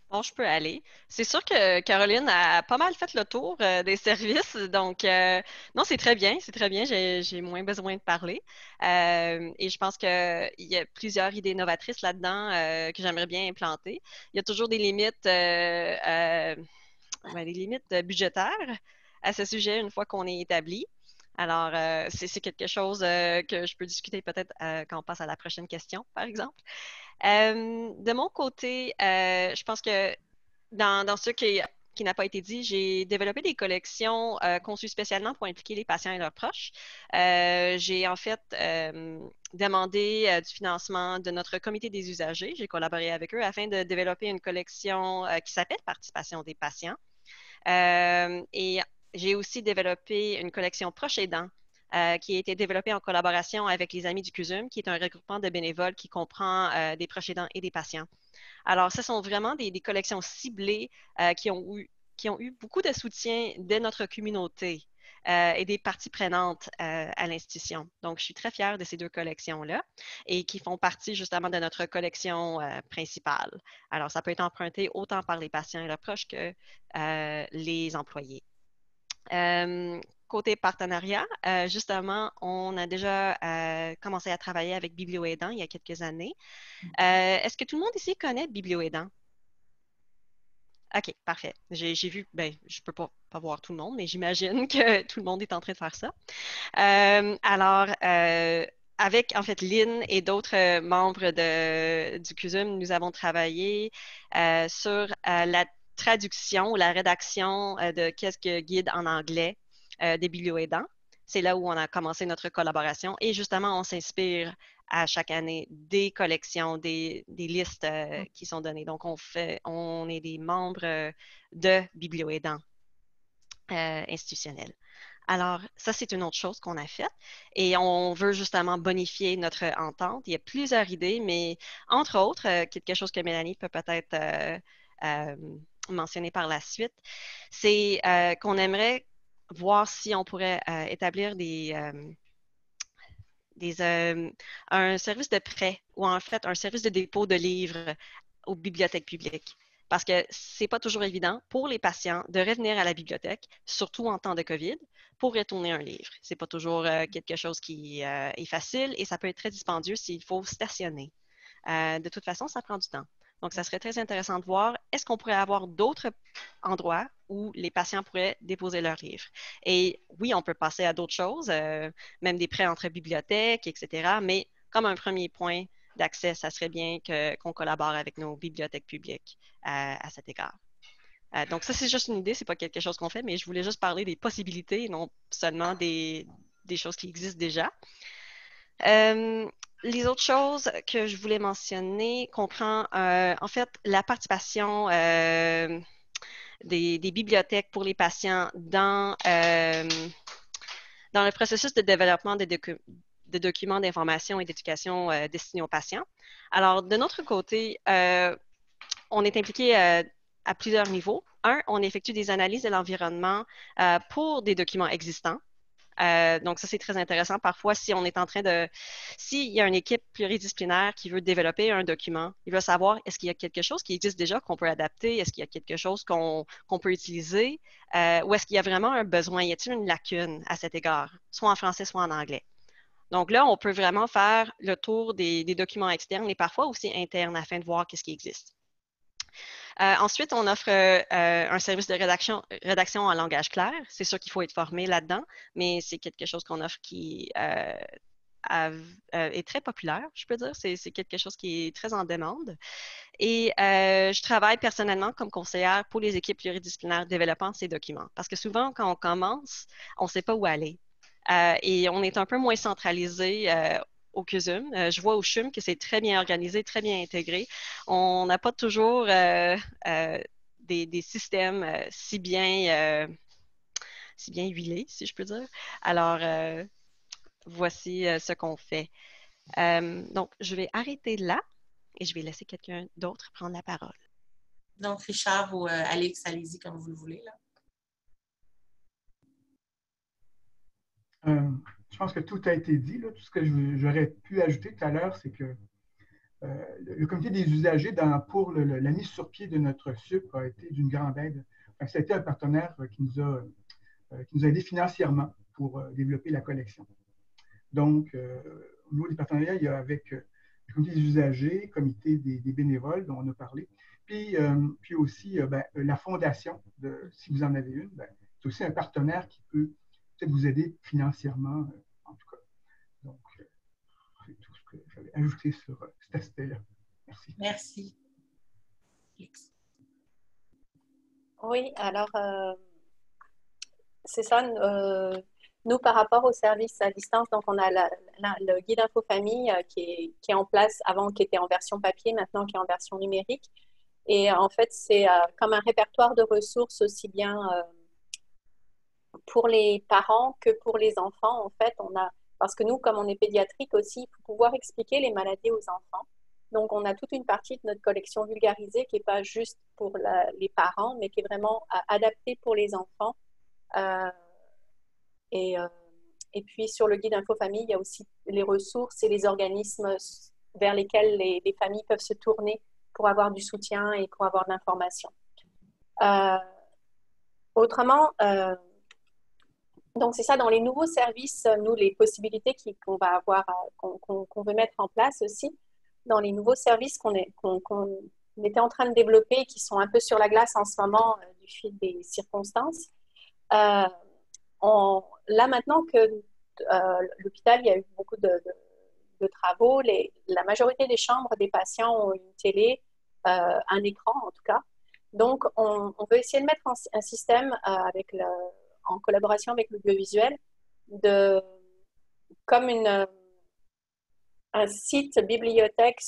Bon, je peux aller. C'est sûr que Caroline a pas mal fait le tour des services, donc non, c'est très bien, c'est très bien. J'ai moins besoin de parler. Et je pense qu'il y a plusieurs idées novatrices là-dedans que j'aimerais bien implanter. Il y a toujours des limites budgétaires à ce sujet une fois qu'on est établi. Alors, c'est quelque chose que je peux discuter peut-être quand on passe à la prochaine question, par exemple. De mon côté, je pense que dans ce qui n'a pas été dit, j'ai développé des collections conçues spécialement pour impliquer les patients et leurs proches. J'ai en fait demandé du financement de notre comité des usagers. J'ai collaboré avec eux afin de développer une collection qui s'appelle Participation des patients. Et j'ai aussi développé une collection proche aidants qui a été développée en collaboration avec les Amis du CUSUM, qui est un regroupement de bénévoles qui comprend des proches aidants et des patients. Alors, ce sont vraiment des collections ciblées qui ont eu beaucoup de soutien de notre communauté et des parties prenantes à l'institution. Donc, je suis très fière de ces deux collections-là et qui font partie justement de notre collection principale. Alors, ça peut être emprunté autant par les patients et leurs proches que les employés. Côté partenariat, justement, on a déjà commencé à travailler avec BiblioAidant il y a quelques années. Est-ce que tout le monde ici connaît BiblioAidant? OK, parfait. J'ai vu, ben, je peux pas voir tout le monde, mais j'imagine que tout le monde est en train de faire ça. Alors, avec en fait Lynn et d'autres membres du CUSUM, nous avons travaillé sur la traduction ou la rédaction de quelques guides en anglais des biblioaidants. C'est là où on a commencé notre collaboration et justement, on s'inspire à chaque année des collections, des listes qui sont données. Donc, on est des membres de biblioaidants institutionnels. Alors, ça, c'est une autre chose qu'on a faite et on veut justement bonifier notre entente. Il y a plusieurs idées, mais entre autres, quelque chose que Mélanie peut peut-être euh, mentionner par la suite, c'est qu'on aimerait voir si on pourrait établir un service de prêt ou en fait un service de dépôt de livres aux bibliothèques publiques. Parce que c'est pas toujours évident pour les patients de revenir à la bibliothèque, surtout en temps de COVID, pour retourner un livre. C'est pas toujours quelque chose qui est facile et ça peut être très dispendieux s'il faut stationner. De toute façon, ça prend du temps. Donc, ça serait très intéressant de voir, est-ce qu'on pourrait avoir d'autres endroits où les patients pourraient déposer leurs livres? Et oui, on peut passer à d'autres choses, même des prêts entre bibliothèques, etc. Mais comme un premier point d'accès, ça serait bien qu'on collabore avec nos bibliothèques publiques à cet égard. Donc, ça, c'est juste une idée, c'est pas quelque chose qu'on fait, mais je voulais juste parler des possibilités, non seulement des choses qui existent déjà. Les autres choses que je voulais mentionner comprend en fait la participation des bibliothèques pour les patients dans le processus de développement de documents d'information et d'éducation destinés aux patients. Alors, de notre côté, on est impliqué à plusieurs niveaux. Un, on effectue des analyses de l'environnement pour des documents existants. Donc, ça, c'est très intéressant. Parfois, s'il y a une équipe pluridisciplinaire qui veut développer un document, il veut savoir est-ce qu'il y a quelque chose qui existe déjà qu'on peut adapter, est-ce qu'il y a quelque chose qu'on peut utiliser, ou est-ce qu'il y a vraiment un besoin, y a-t-il une lacune à cet égard, soit en français, soit en anglais. Donc là, on peut vraiment faire le tour des documents externes et parfois aussi internes afin de voir qu'est-ce qui existe. Ensuite, on offre un service de rédaction en langage clair. C'est sûr qu'il faut être formé là-dedans, mais c'est quelque chose qu'on offre qui est très populaire, je peux dire. C'est quelque chose qui est très en demande. Et je travaille personnellement comme conseillère pour les équipes pluridisciplinaires développant ces documents. Parce que souvent, quand on commence, on ne sait pas où aller. Et on est un peu moins centralisé au CUSUM. Je vois au CHUM que c'est très bien organisé, très bien intégré. On n'a pas toujours des systèmes si bien huilés, si je peux dire. Alors, voici ce qu'on fait. Donc, je vais arrêter là et je vais laisser quelqu'un d'autre prendre la parole. Donc, Richard ou Alex, allez-y comme vous le voulez. Là. Je pense que tout a été dit. Là. Tout ce que j'aurais pu ajouter tout à l'heure, c'est que le comité des usagers pour la mise sur pied de notre SUP a été d'une grande aide. Enfin, ça a été un partenaire qui nous a aidés financièrement pour développer la collection. Donc, au niveau des partenariats, il y a avec le comité des usagers, le comité des bénévoles dont on a parlé, puis aussi la fondation, si vous en avez une, c'est aussi un partenaire qui peut peut-être vous aider financièrement, en tout cas. Donc, c'est tout ce que j'avais ajouté sur cet aspect-là. Merci. Merci. Oui, alors, c'est ça. Nous, par rapport au service à distance, donc on a le guide info famille qui est en place avant, qui était en version papier, maintenant qui est en version numérique. Et en fait, c'est comme un répertoire de ressources aussi bien pour les parents que pour les enfants. En fait, parce que nous, comme on est pédiatrique aussi, il faut pouvoir expliquer les maladies aux enfants. Donc, on a toute une partie de notre collection vulgarisée qui n'est pas juste pour les parents, mais qui est vraiment adaptée pour les enfants. Et puis, sur le guide info famille, il y a aussi les ressources et les organismes vers lesquels les familles peuvent se tourner pour avoir du soutien et pour avoir de l'information. Autrement, donc c'est ça, dans les nouveaux services, nous, les possibilités qu'on va avoir, qu'on veut mettre en place aussi, dans les nouveaux services qu'on était en train de développer, qui sont un peu sur la glace en ce moment du fil des circonstances. Là, maintenant que l'hôpital, il y a eu beaucoup de travaux, la majorité des chambres des patients ont une télé, un écran en tout cas. Donc, on veut essayer de mettre un système en collaboration avec l'audiovisuel, comme un site bibliothèque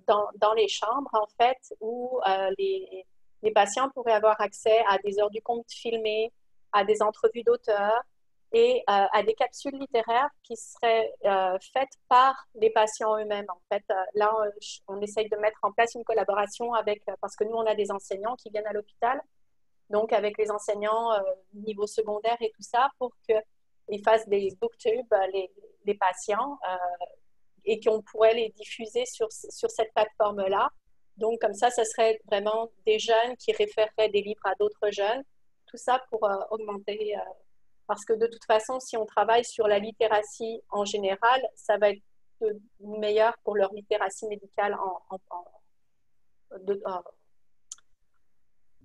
dans les chambres, en fait, où les patients pourraient avoir accès à des heures du compte filmées, à des entrevues d'auteurs et à des capsules littéraires qui seraient faites par les patients eux-mêmes. En fait, là, on essaye de mettre en place une collaboration parce que nous, on a des enseignants qui viennent à l'hôpital, donc avec les enseignants niveau secondaire et tout ça, pour qu'ils fassent des booktubes, les patients, et qu'on pourrait les diffuser sur cette plateforme-là. Donc, comme ça serait vraiment des jeunes qui référeraient des livres à d'autres jeunes. Tout ça pour augmenter, parce que de toute façon, si on travaille sur la littératie en général, ça va être meilleur pour leur littératie médicale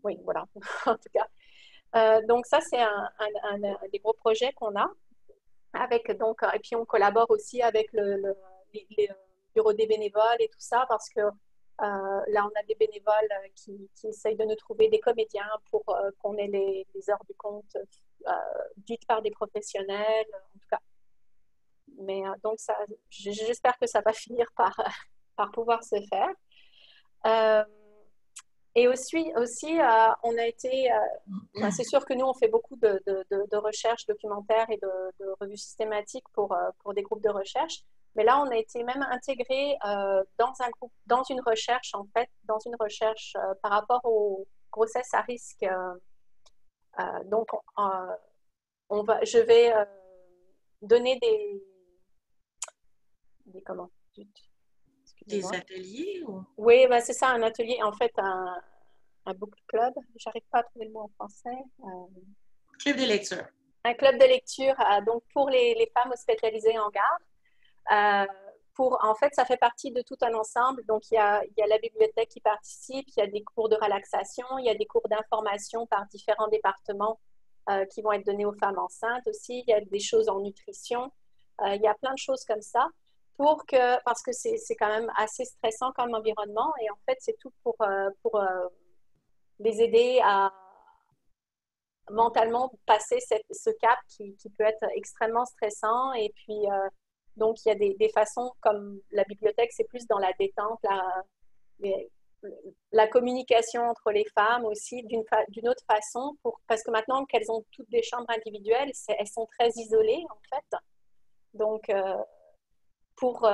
oui, voilà, en tout cas. Donc ça, c'est un des gros projets qu'on a. Et puis, on collabore aussi avec les bureaux des bénévoles et tout ça, parce que là, on a des bénévoles qui essayent de nous trouver des comédiens pour qu'on ait les heures du compte dites par des professionnels, en tout cas. Mais donc, j'espère que ça va finir par pouvoir se faire. Et aussi on a été... c'est sûr que nous, on fait beaucoup de recherches documentaires et de revues systématiques pour des groupes de recherche. Mais là, on a été même intégré dans une recherche, en fait, par rapport aux grossesses à risque. Donc, je vais donner comment? Des ateliers ou... Oui, c'est ça, un atelier, en fait, un book club. J'arrive pas à trouver le mot en français. Club de lecture. Un club de lecture, donc pour les femmes hospitalisées en garde. En fait, ça fait partie de tout un ensemble. Donc, il y a la bibliothèque qui participe, il y a des cours de relaxation, il y a des cours d'information par différents départements qui vont être donnés aux femmes enceintes aussi. Il y a des choses en nutrition. Il y a plein de choses comme ça. Parce que c'est quand même assez stressant comme environnement. Et en fait, c'est tout pour les aider à mentalement passer ce cap qui peut être extrêmement stressant. Et puis, donc, il y a des façons comme la bibliothèque, c'est plus dans la détente, la communication entre les femmes aussi d'une autre façon, parce que maintenant qu'elles ont toutes des chambres individuelles, elles sont très isolées en fait. Donc, pour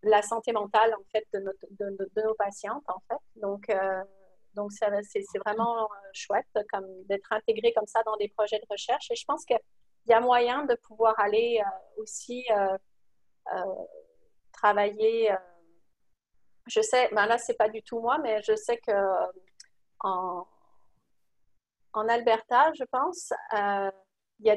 la santé mentale en fait de nos patientes en fait. Donc c'est vraiment chouette d'être intégré comme ça dans des projets de recherche. Et je pense qu'il y a moyen de pouvoir aller aussi travailler, je sais, ben là, c'est pas du tout moi, mais je sais que en, en Alberta, je pense, il y a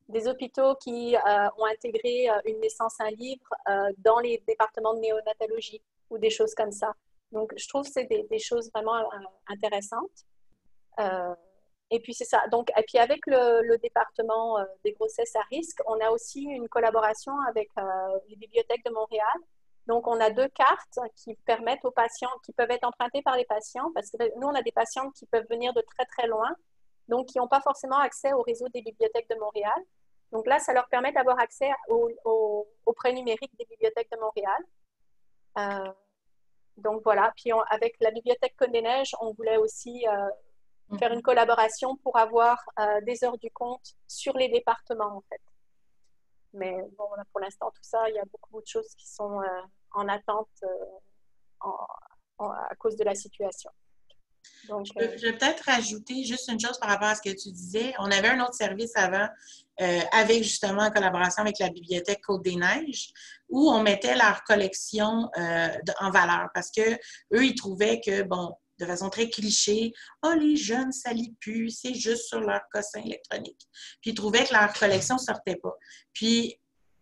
des hôpitaux qui ont intégré une naissance à un livre dans les départements de néonatologie ou des choses comme ça. Donc, je trouve que c'est des choses vraiment intéressantes. Et puis, c'est ça. Donc, et puis, avec le département des grossesses à risque, on a aussi une collaboration avec les bibliothèques de Montréal. Donc, on a 2 cartes qui permettent aux patients, qui peuvent être empruntées par les patients, parce que nous, on a des patients qui peuvent venir de très, très loin, donc qui n'ont pas forcément accès au réseau des bibliothèques de Montréal. Donc là, ça leur permet d'avoir accès aux prêts numériques des bibliothèques de Montréal. Donc voilà. Puis avec la bibliothèque Côte-des-Neiges, on voulait aussi faire une collaboration pour avoir des heures du compte sur les départements, en fait. Mais bon, pour l'instant, tout ça, il y a beaucoup de choses qui sont en attente à cause de la situation. Donc, je vais peut-être rajouter juste une chose par rapport à ce que tu disais. On avait un autre service avant, avec justement en collaboration avec la bibliothèque Côte-des-Neiges, où on mettait leur collection en valeur parce que eux, ils trouvaient que, bon, de façon très cliché, « Oh, les jeunes, ça lit plus, c'est juste sur leur cossin électronique. » Puis ils trouvaient que leur collection ne sortait pas. Puis,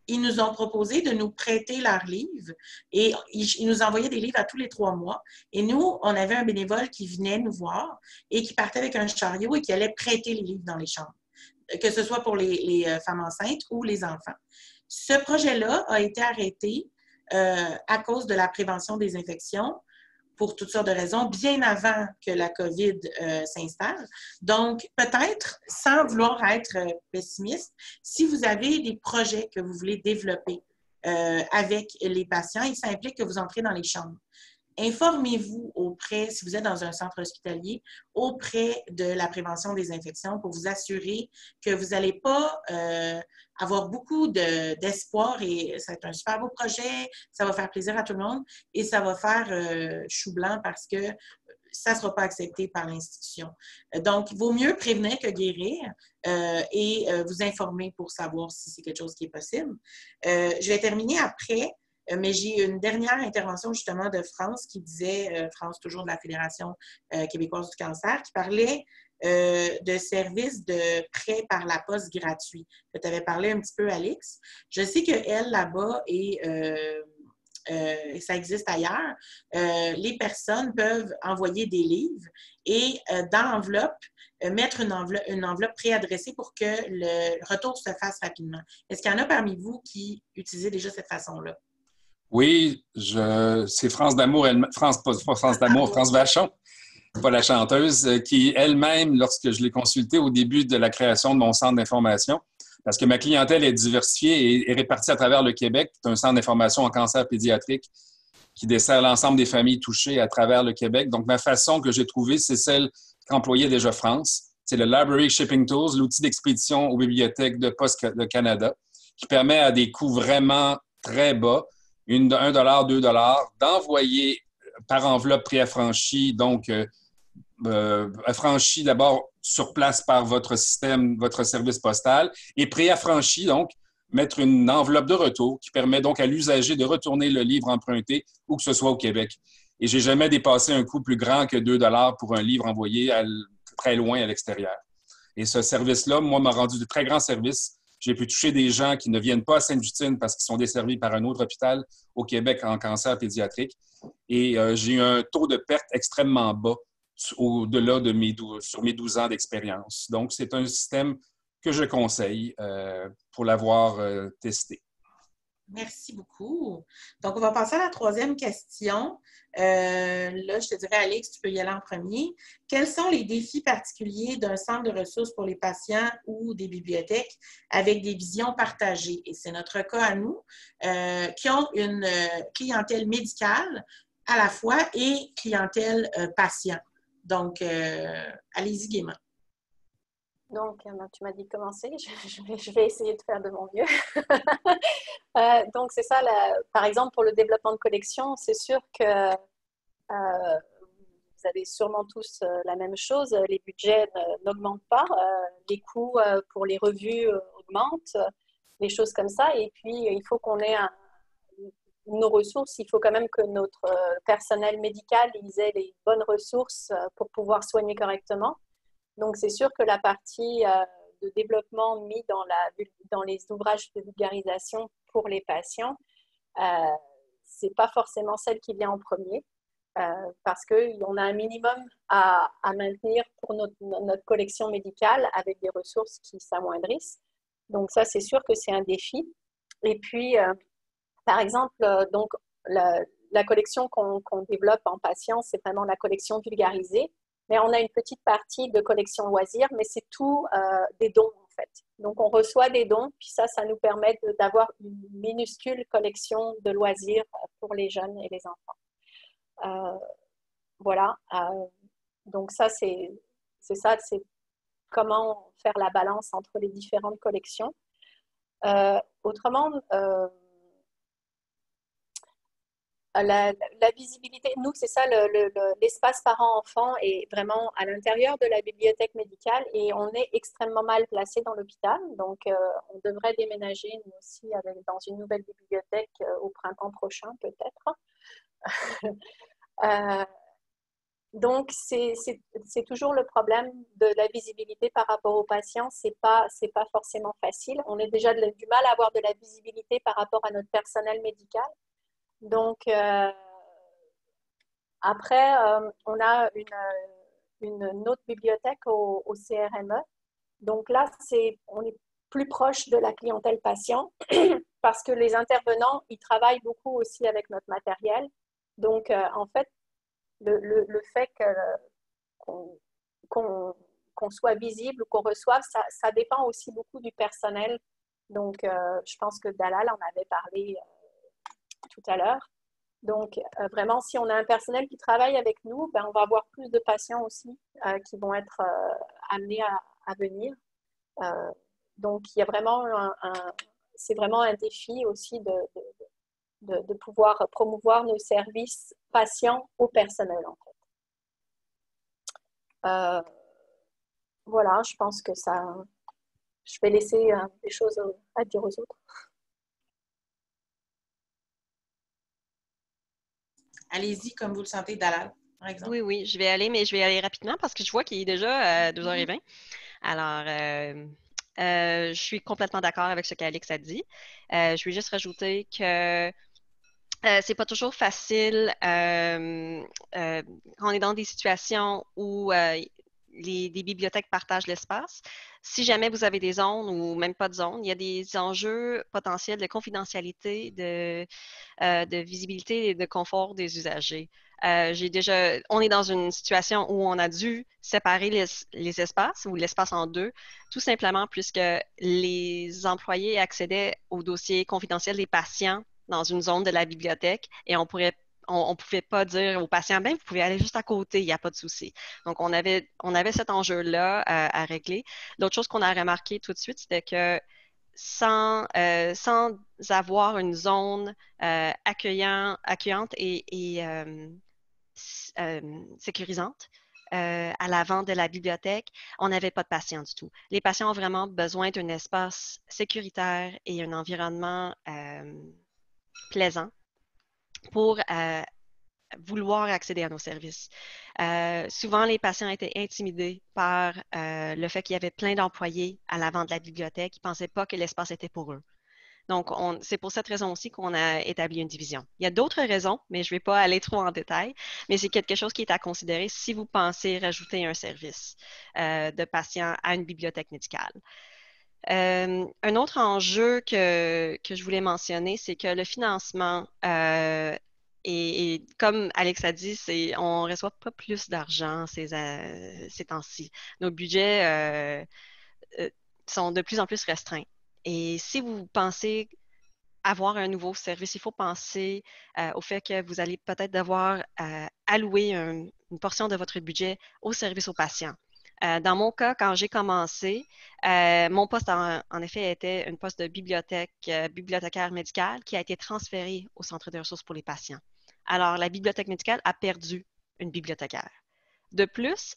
ils nous ont proposé de nous prêter leurs livres et ils nous envoyaient des livres à tous les 3 mois. Et nous, on avait un bénévole qui venait nous voir et qui partait avec un chariot et qui allait prêter les livres dans les chambres, que ce soit pour les femmes enceintes ou les enfants. Ce projet-là a été arrêté à cause de la prévention des infections, pour toutes sortes de raisons, bien avant que la COVID s'installe. Donc, peut-être, sans vouloir être pessimiste, si vous avez des projets que vous voulez développer avec les patients, et ça implique que vous entrez dans les chambres. Informez-vous auprès, si vous êtes dans un centre hospitalier, auprès de la prévention des infections pour vous assurer que vous n'allez pas avoir beaucoup d'espoir et ça va être un super beau projet, ça va faire plaisir à tout le monde et ça va faire chou blanc parce que ça ne sera pas accepté par l'institution. Donc, il vaut mieux prévenir que guérir et vous informer pour savoir si c'est quelque chose qui est possible. Je vais terminer après. Mais j'ai une dernière intervention justement de France qui disait, France toujours de la Fédération québécoise du cancer, qui parlait de services de prêt par la poste gratuit. Tu avais parlé un petit peu, Alix. Je sais qu'elle, là-bas, et ça existe ailleurs, les personnes peuvent envoyer des livres et dans l'enveloppe, mettre une enveloppe préadressée pour que le retour se fasse rapidement. Est-ce qu'il y en a parmi vous qui utilisez déjà cette façon-là? Oui, c'est France d'Amour, pas France d'Amour, France Vachon, pas la chanteuse, qui elle-même, lorsque je l'ai consultée au début de la création de mon centre d'information, parce que ma clientèle est diversifiée et est répartie à travers le Québec. C'est un centre d'information en cancer pédiatrique qui dessert l'ensemble des familles touchées à travers le Québec. Donc, ma façon que j'ai trouvée, c'est celle qu'employait déjà France. C'est le Library Shipping Tools, l'outil d'expédition aux bibliothèques de Poste de Canada, qui permet à des coûts vraiment très bas, $1, $2, d'envoyer par enveloppe préaffranchie, donc affranchi d'abord sur place par votre système, votre service postal, et préaffranchi, donc mettre une enveloppe de retour qui permet donc à l'usager de retourner le livre emprunté où que ce soit au Québec. Et j'ai jamais dépassé un coût plus grand que $2 pour un livre envoyé très loin à l'extérieur. Et ce service-là, moi, m'a rendu de très grands services. J'ai pu toucher des gens qui ne viennent pas à Sainte-Justine parce qu'ils sont desservis par un autre hôpital au Québec en cancer pédiatrique. Et j'ai eu un taux de perte extrêmement bas au-delà de sur mes 12 ans d'expérience. Donc, c'est un système que je conseille pour l'avoir testé. Merci beaucoup. Donc, on va passer à la 3e question. Là, je te dirais, Alix, tu peux y aller en premier. Quels sont les défis particuliers d'un centre de ressources pour les patients ou des bibliothèques avec des visions partagées? Et c'est notre cas à nous, qui ont une clientèle médicale à la fois et clientèle patient. Donc, allez-y gaiement. Donc, tu m'as dit de commencer. Je vais essayer de faire de mon mieux. Donc, c'est ça. Par exemple, pour le développement de collection, c'est sûr que vous avez sûrement tous la même chose. Les budgets n'augmentent pas. Les coûts pour les revues augmentent. les choses comme ça. Et puis, il faut qu'on ait nos ressources. Il faut quand même que notre personnel médical ils aient les bonnes ressources pour pouvoir soigner correctement. Donc, c'est sûr que la partie de développement mis dans les ouvrages de vulgarisation pour les patients, c'est pas forcément celle qui vient en premier. Parce qu'on a un minimum à maintenir pour notre collection médicale avec des ressources qui s'amoindrissent. Donc ça, c'est sûr que c'est un défi. Et puis, par exemple, donc, la collection qu'on développe en patients, c'est vraiment la collection vulgarisée. Mais on a une petite partie de collection loisirs, mais c'est tout des dons, en fait. Donc, on reçoit des dons, puis ça nous permet d'avoir une minuscule collection de loisirs pour les jeunes et les enfants. Voilà. Donc, ça, c'est comment faire la balance entre les différentes collections. Autrement, la visibilité, nous, c'est ça, l'espace parents-enfants est vraiment à l'intérieur de la bibliothèque médicale et on est extrêmement mal placé dans l'hôpital. Donc, on devrait déménager, nous aussi, dans une nouvelle bibliothèque au printemps prochain, peut-être. Donc, c'est toujours le problème de la visibilité par rapport aux patients. C'est pas forcément facile. On a déjà du mal à avoir de la visibilité par rapport à notre personnel médical. Donc, après, on a une autre bibliothèque au CRME. Donc là, on est plus proche de la clientèle patient parce que les intervenants, ils travaillent beaucoup aussi avec notre matériel. Donc, en fait, le fait qu'on soit visible ou qu'on reçoive, ça dépend aussi beaucoup du personnel. Donc, je pense que Dalal en avait parlé tout à l'heure. Donc, vraiment, si on a un personnel qui travaille avec nous, ben, on va avoir plus de patients aussi qui vont être amenés à venir. Donc, il y a vraiment c'est vraiment un défi aussi de pouvoir promouvoir nos services patients au personnel, en fait. Voilà, je pense que ça... Je vais laisser des choses à dire aux autres. Allez-y comme vous le sentez, Dalal, par exemple. Oui, je vais aller, mais je vais aller rapidement parce que je vois qu'il est déjà 2h20. Alors, je suis complètement d'accord avec ce qu'Alix a dit. Je vais juste rajouter que c'est pas toujours facile quand on est dans des situations où des bibliothèques partagent l'espace. Si jamais vous avez des zones ou même pas de zones, il y a des enjeux potentiels de confidentialité, de visibilité et de confort des usagers. On est dans une situation où on a dû séparer les espaces ou l'espace en deux, tout simplement puisque les employés accédaient aux dossiers confidentiels des patients dans une zone de la bibliothèque et on pouvait pas dire aux patients, ben, vous pouvez aller juste à côté, il n'y a pas de souci. Donc, on avait cet enjeu-là à régler. L'autre chose qu'on a remarqué tout de suite, c'était que sans avoir une zone accueillante et sécurisante à l'avant de la bibliothèque, on n'avait pas de patients du tout. Les patients ont vraiment besoin d'un espace sécuritaire et un environnement plaisant pour vouloir accéder à nos services. Souvent, les patients étaient intimidés par le fait qu'il y avait plein d'employés à l'avant de la bibliothèque. Ils ne pensaient pas que l'espace était pour eux. Donc, c'est pour cette raison aussi qu'on a établi une division. Il y a d'autres raisons, mais je ne vais pas aller trop en détail, mais c'est quelque chose qui est à considérer si vous pensez rajouter un service de patients à une bibliothèque médicale. Un autre enjeu que je voulais mentionner, c'est que le financement, et comme Alex a dit, on ne reçoit pas plus d'argent ces temps-ci. Nos budgets sont de plus en plus restreints. Et si vous pensez avoir un nouveau service, il faut penser au fait que vous allez peut-être devoir allouer une portion de votre budget au service aux patients. Dans mon cas, quand j'ai commencé, mon poste, en effet, était un poste de bibliothécaire médicale qui a été transféré au Centre de ressources pour les patients. Alors, la bibliothèque médicale a perdu une bibliothécaire. De plus,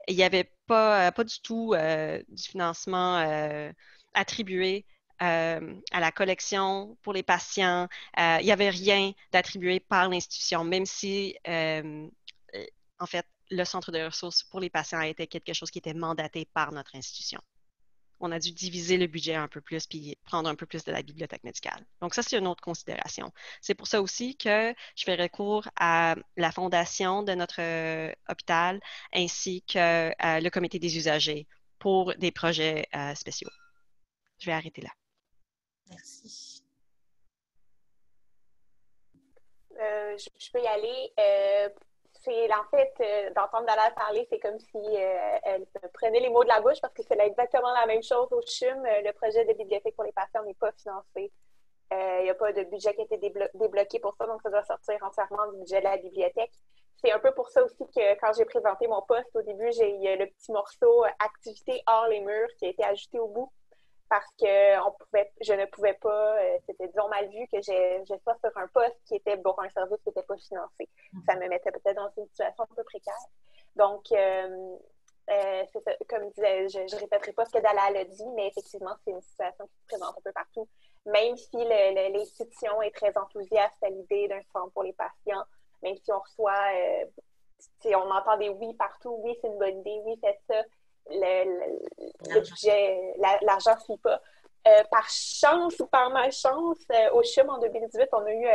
il n'y avait pas du tout du financement attribué à la collection pour les patients. Il n'y avait rien d'attribué par l'institution, même si, en fait, le centre de ressources pour les patients était quelque chose qui était mandaté par notre institution. On a dû diviser le budget un peu plus puis prendre un peu plus de la bibliothèque médicale. Donc, ça, c'est une autre considération. C'est pour ça aussi que je fais recours à la fondation de notre hôpital ainsi que le comité des usagers pour des projets spéciaux. Je vais arrêter là. Merci. Je peux y aller. En fait, d'entendre Dalal parler, c'est comme si elle prenait les mots de la bouche parce que c'est exactement la même chose au CHUM. Le projet de bibliothèque pour les patients n'est pas financé. Il n'y a pas de budget qui a été débloqué pour ça, donc ça doit sortir entièrement du budget de la bibliothèque. C'est un peu pour ça aussi que quand j'ai présenté mon poste, au début, j'ai le petit morceau « Activité hors les murs » qui a été ajouté au bout parce que je ne pouvais pas, c'était disons mal vu que je sois sur un poste qui était pour un service qui n'était pas financé. Ça me mettait peut-être dans une situation un peu précaire. Donc, c'est ça, comme je disais, je ne répéterai pas ce que Dalal a dit, mais effectivement, c'est une situation qui se présente un peu partout. Même si l'institution est très enthousiaste à l'idée d'un centre pour les patients, même si on reçoit, on entend des oui partout, oui, c'est une bonne idée, oui, faites ça, le budget, l'argent ne suit pas. Par chance ou par malchance, au CHUM en 2018, on a eu,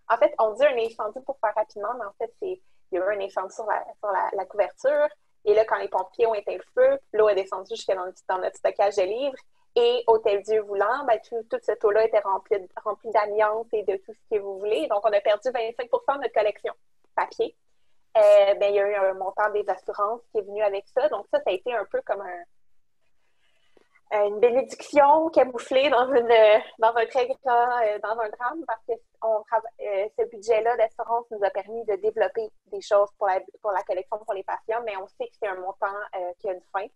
en fait, on dit un incendie pour faire rapidement, mais en fait, il y a eu un incendie sur la couverture. Et là, quand les pompiers ont éteint le feu, l'eau est descendue jusqu'à dans notre stockage de livres. Et Hôtel-Dieu voulant, toute cette eau-là était remplie d'amiante et de tout ce que vous voulez. Donc, on a perdu 25 % de notre collection papier. Il y a eu un montant des assurances qui est venu avec ça. Donc, ça a été un peu comme une bénédiction camouflée dans un très grand, dans un drame, parce que ce budget-là d'assurance nous a permis de développer des choses pour la collection pour les patients, mais on sait que c'est un montant qui a une fin.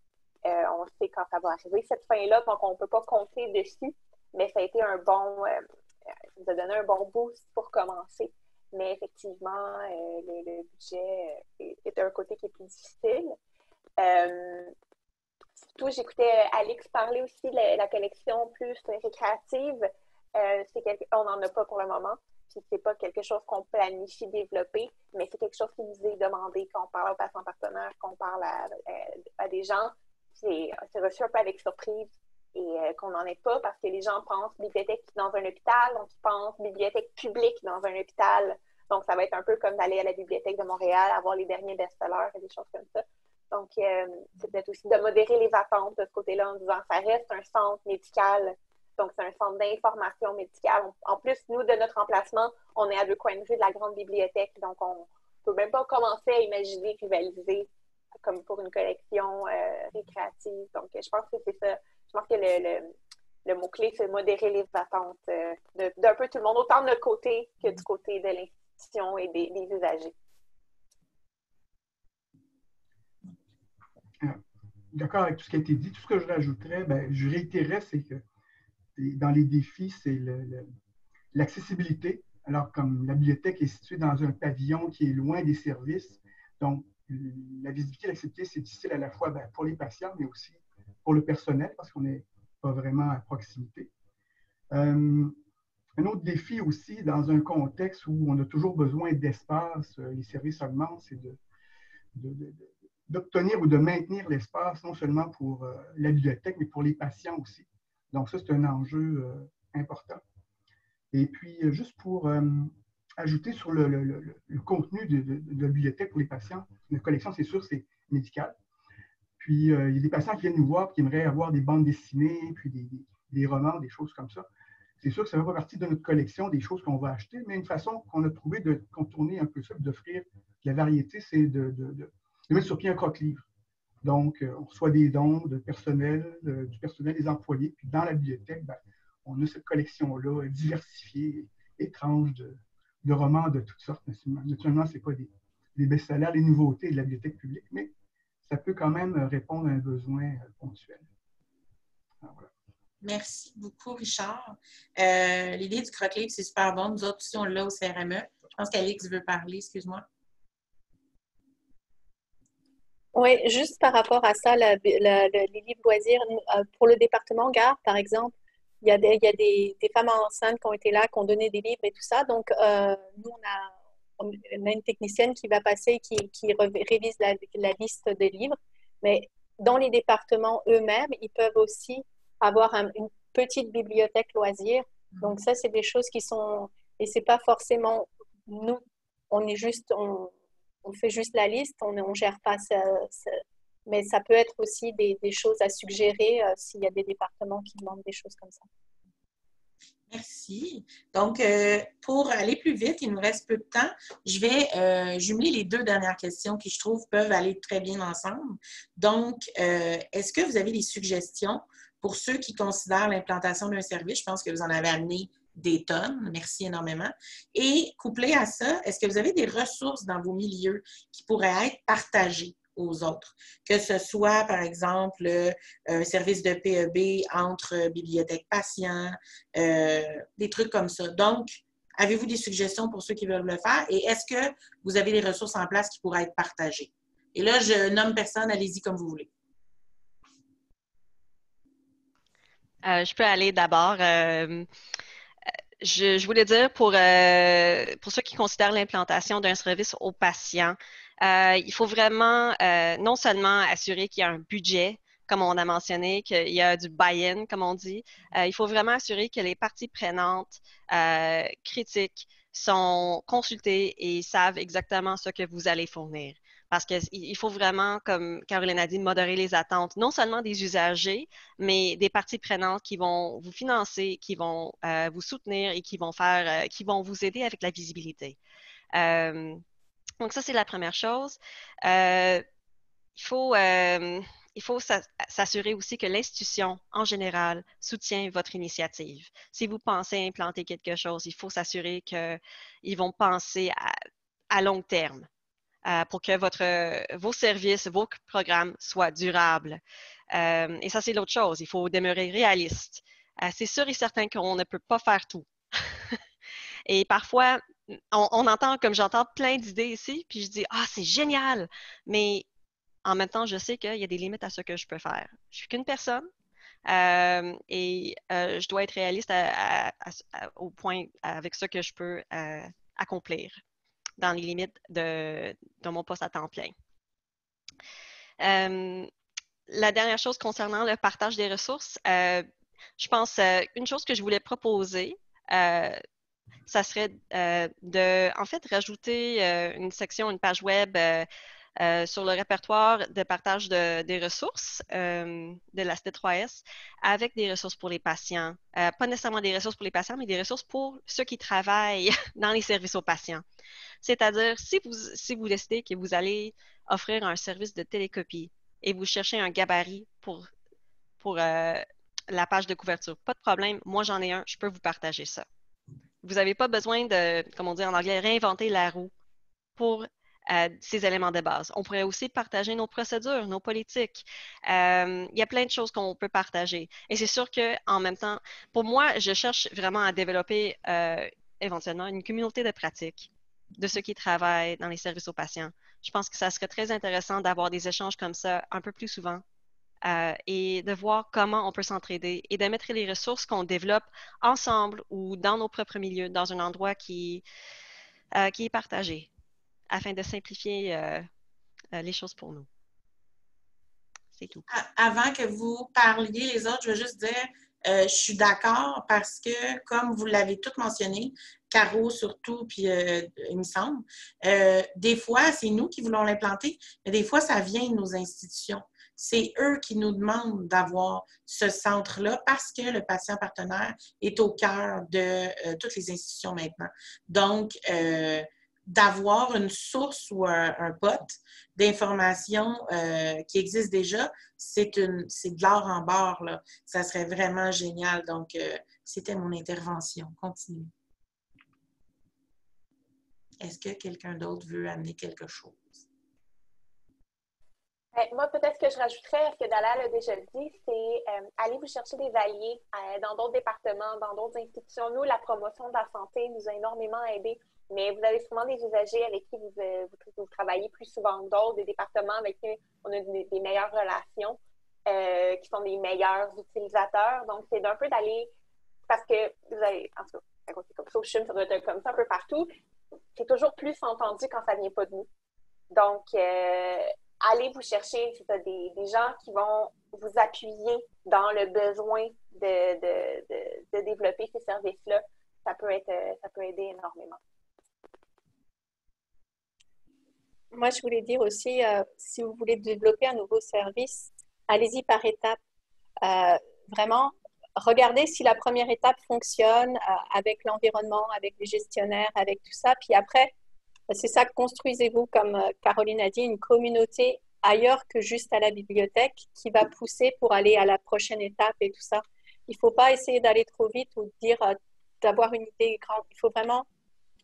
On sait quand ça va arriver, cette fin-là, donc on ne peut pas compter dessus, mais ça a été ça nous a donné un bon boost pour commencer. Mais effectivement, le budget est un côté qui est plus difficile. Surtout, j'écoutais Alix parler aussi de la collection plus récréative. On n'en a pas pour le moment. Puis c'est pas quelque chose qu'on planifie développer, mais c'est quelque chose qui nous est demandé quand on parle aux patients partenaires, quand on parle à des gens. C'est reçu un peu avec surprise et qu'on n'en est pas parce que les gens pensent bibliothèque dans un hôpital, donc ils pensent bibliothèque publique dans un hôpital. Donc, ça va être un peu comme d'aller à la Bibliothèque de Montréal, avoir les derniers best-sellers et des choses comme ça. Donc, c'est peut-être aussi de modérer les attentes de ce côté-là en disant ça reste un centre médical. Donc, c'est un centre d'information médicale. En plus, nous, de notre emplacement, on est à 2 coins de rue de la grande bibliothèque. Donc, on ne peut même pas commencer à imaginer rivaliser comme pour une collection récréative. Donc, je pense que c'est ça. Je pense que le mot-clé, c'est modérer les attentes d'un peu tout le monde, autant de notre côté que du côté de l'institution et des usagers. D'accord avec tout ce qui a été dit. Tout ce que je rajouterais, je réitérerais, c'est que dans les défis, c'est l'accessibilité. Alors, comme la bibliothèque est située dans un pavillon qui est loin des services, donc la visibilité et l'accessibilité, c'est difficile à la fois pour les patients, mais aussi pour le personnel, parce qu'on n'est pas vraiment à proximité. Un autre défi aussi, dans un contexte où on a toujours besoin d'espace, les services augmentent, c'est d'obtenir ou de maintenir l'espace, non seulement pour la bibliothèque, mais pour les patients aussi. Donc ça, c'est un enjeu important. Et puis, juste pour ajouter sur le contenu de la bibliothèque pour les patients, notre collection, c'est sûr, c'est médical. Puis, il y a des patients qui viennent nous voir qui aimeraient avoir des bandes dessinées, puis des romans, des choses comme ça. C'est sûr que ça ne fait pas partie de notre collection, des choses qu'on va acheter, mais une façon qu'on a trouvé de contourner un peu ça, d'offrir de la variété, c'est de mettre sur pied un croque-livre. Donc, on reçoit des dons du personnel, des employés, puis dans la bibliothèque, on a cette collection-là diversifiée, étrange, de romans de toutes sortes. Naturellement, ce n'est pas des best-sellers, les nouveautés de la bibliothèque publique, mais ça peut quand même répondre à un besoin ponctuel. Alors, voilà. Merci beaucoup, Richard. L'idée du croque-livre, c'est super bon. Nous autres aussi, on l'a au CRME. Je pense qu'Alix veut parler, excuse-moi. Oui, juste par rapport à ça, les livres loisirs, pour le département Gare, par exemple, il y a des femmes enceintes qui ont été là, qui ont donné des livres et tout ça. Donc, nous, on a une technicienne qui va passer, qui révise la liste des livres. Mais dans les départements eux-mêmes, ils peuvent aussi avoir une petite bibliothèque loisir. Donc, ça, c'est des choses qui sont... Et c'est pas forcément... Nous, on fait juste la liste, on gère pas ça, mais ça peut être aussi des choses à suggérer s'il y a des départements qui demandent des choses comme ça. Merci. Donc, pour aller plus vite, il nous reste peu de temps. Je vais jumeler les deux dernières questions qui, je trouve, peuvent aller très bien ensemble. Donc, est-ce que vous avez des suggestions pour ceux qui considèrent l'implantation d'un service? Je pense que vous en avez amené des tonnes. Merci énormément. Et couplé à ça, est-ce que vous avez des ressources dans vos milieux qui pourraient être partagées aux autres? Que ce soit, par exemple, un service de PEB entre bibliothèques patients, des trucs comme ça. Donc, avez-vous des suggestions pour ceux qui veulent le faire? Et est-ce que vous avez des ressources en place qui pourraient être partagées? Et là, je nomme personne, allez-y comme vous voulez. Je peux aller d'abord. Je voulais dire pour ceux qui considèrent l'implantation d'un service aux patients, il faut vraiment non seulement assurer qu'il y a un budget, comme on a mentionné, qu'il y a du buy-in, comme on dit. Il faut vraiment assurer que les parties prenantes critiques sont consultées et savent exactement ce que vous allez fournir. Parce qu'il faut vraiment, comme Caroline a dit, modérer les attentes, non seulement des usagers, mais des parties prenantes qui vont vous financer, qui vont vous soutenir et qui vont vous aider avec la visibilité. Donc ça, c'est la première chose. Il faut s'assurer aussi que l'institution, en général, soutient votre initiative. Si vous pensez implanter quelque chose, il faut s'assurer qu'ils vont penser à long terme. Pour que vos services, vos programmes soient durables. Et ça, c'est l'autre chose. Il faut demeurer réaliste. C'est sûr et certain qu'on ne peut pas faire tout. Et parfois, on entend, comme j'entends plein d'idées ici, puis je dis, ah, c'est génial! Mais en même temps, je sais qu'il y a des limites à ce que je peux faire. Je suis qu'une personne et je dois être réaliste au point avec ce que je peux accomplir dans les limites de mon poste à temps plein. La dernière chose concernant le partage des ressources, je pense une chose que je voulais proposer, ça serait en fait, rajouter une section, une page web sur le répertoire de partage des ressources de la CT3S avec des ressources pour les patients. Pas nécessairement des ressources pour les patients, mais des ressources pour ceux qui travaillent dans les services aux patients. C'est-à-dire, si vous décidez que vous allez offrir un service de télécopie et vous cherchez un gabarit pour la page de couverture, pas de problème, moi j'en ai un, je peux vous partager ça. Vous n'avez pas besoin de, comme on dit en anglais, réinventer la roue pour ces éléments de base. On pourrait aussi partager nos procédures, nos politiques. Il y a plein de choses qu'on peut partager. Et c'est sûr qu'en même temps, pour moi, je cherche vraiment à développer éventuellement une communauté de pratiques de ceux qui travaillent dans les services aux patients. Je pense que ça serait très intéressant d'avoir des échanges comme ça un peu plus souvent et de voir comment on peut s'entraider et de mettre les ressources qu'on développe ensemble ou dans nos propres milieux, dans un endroit qui est partagé, afin de simplifier les choses pour nous. C'est tout. Avant que vous parliez les autres, je veux juste dire, je suis d'accord parce que, comme vous l'avez toutes mentionné, Caro surtout, puis il me semble, des fois, c'est nous qui voulons l'implanter, mais des fois, ça vient de nos institutions. C'est eux qui nous demandent d'avoir ce centre-là parce que le patient partenaire est au cœur de toutes les institutions maintenant. Donc, d'avoir une source ou un pote d'informations qui existe déjà, c'est de l'or en barre, là. Ça serait vraiment génial. Donc, c'était mon intervention. Continue. Est-ce que quelqu'un d'autre veut amener quelque chose? Moi, peut-être que je rajouterais ce que Dalal a déjà dit, c'est aller vous chercher des alliés dans d'autres départements, dans d'autres institutions. Nous, la promotion de la santé nous a énormément aidés, mais vous avez souvent des usagers avec qui vous travaillez plus souvent que d'autres, des départements avec qui on a des meilleures relations, qui sont des meilleurs utilisateurs. Donc, c'est d'un peu d'aller parce que vous allez, en tout cas, c'est comme ça au CHUM, ça doit être comme ça un peu partout, c'est toujours plus entendu quand ça vient pas de nous. Donc, allez vous chercher des gens qui vont vous appuyer dans le besoin de développer ces services-là. Ça peut aider énormément. Moi, je voulais dire aussi, si vous voulez développer un nouveau service, allez-y par étapes. Vraiment, regardez si la première étape fonctionne avec l'environnement, avec les gestionnaires, avec tout ça. Puis après, c'est ça, construisez-vous, comme Caroline a dit, une communauté ailleurs que juste à la bibliothèque qui va pousser pour aller à la prochaine étape et tout ça. Il ne faut pas essayer d'aller trop vite ou dire d'avoir une idée grande. Il faut vraiment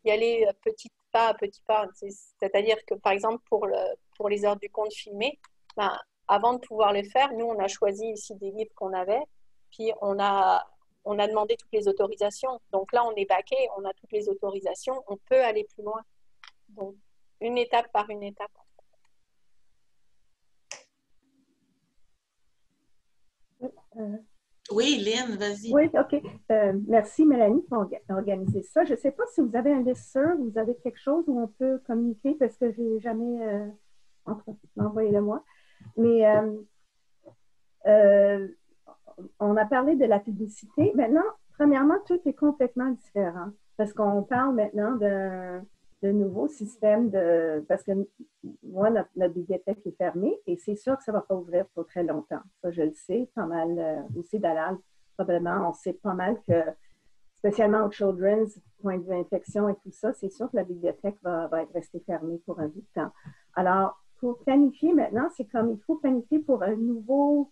y aller petit pas à petit pas. C'est-à-dire que, par exemple, pour les heures du conte filmé, ben, avant de pouvoir le faire, nous, on a choisi ici des livres qu'on avait, puis on a demandé toutes les autorisations. Donc là, on est baqué, on a toutes les autorisations, on peut aller plus loin. Donc, une étape par une étape. Oui, Lynn, vas-y. Oui, OK. Merci, Mélanie, pour organiser ça. Je ne sais pas si vous avez un listserv, vous avez quelque chose où on peut communiquer, parce que je n'ai jamais envoyé-le moi. Mais on a parlé de la publicité. Maintenant, premièrement, tout est complètement différent, parce qu'on parle maintenant de nouveaux systèmes parce que moi, notre bibliothèque est fermée et c'est sûr que ça ne va pas ouvrir pour très longtemps. Ça, je le sais, pas mal. Aussi, Dalal, probablement, on sait pas mal que, spécialement au Children's, point de vue infection et tout ça, c'est sûr que la bibliothèque va rester fermée pour un bout de temps. Alors, pour planifier maintenant, c'est comme il faut planifier pour un nouveau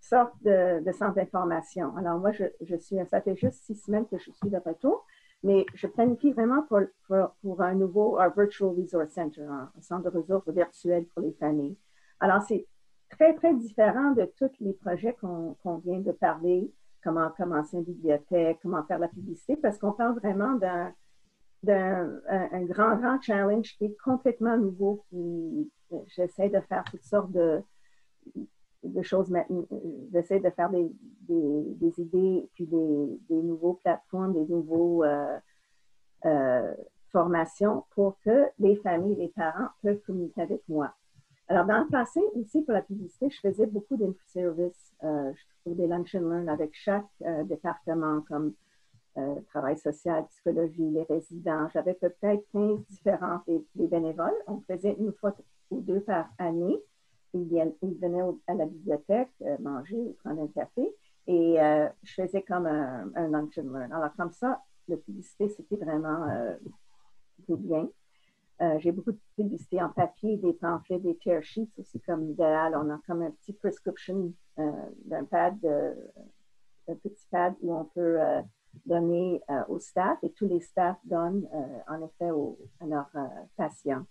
sorte de centre d'information. Alors, moi, ça fait juste 6 semaines que je suis de retour. Mais je planifie vraiment pour un nouveau Virtual Resource Center, un centre de ressources virtuelles pour les familles. Alors, c'est très, très différent de tous les projets qu'on vient de parler, comment commencer une bibliothèque, comment faire la publicité, parce qu'on parle vraiment d'un grand challenge qui est complètement nouveau. J'essaie de faire toutes sortes de choses. J'essaie de faire des idées, puis des nouveaux plateformes, des nouveaux formations pour que les familles, les parents peuvent communiquer avec moi. Alors, dans le passé, aussi, pour la publicité, je faisais beaucoup d'info-services. Je faisais des lunch and learn avec chaque département, comme travail social, psychologie, les résidents. J'avais peut-être 15 différents des bénévoles. On faisait une fois ou deux par année. Ils venaient à la bibliothèque manger ou prendre un café et je faisais comme un lunch and learn. Alors, comme ça, la publicité, c'était vraiment bien. J'ai beaucoup de publicité en papier, des pamphlets, des tear sheets aussi comme idéal. On a comme un petit prescription d'un petit pad où on peut donner au staff et tous les staffs donnent en effet à leurs patients.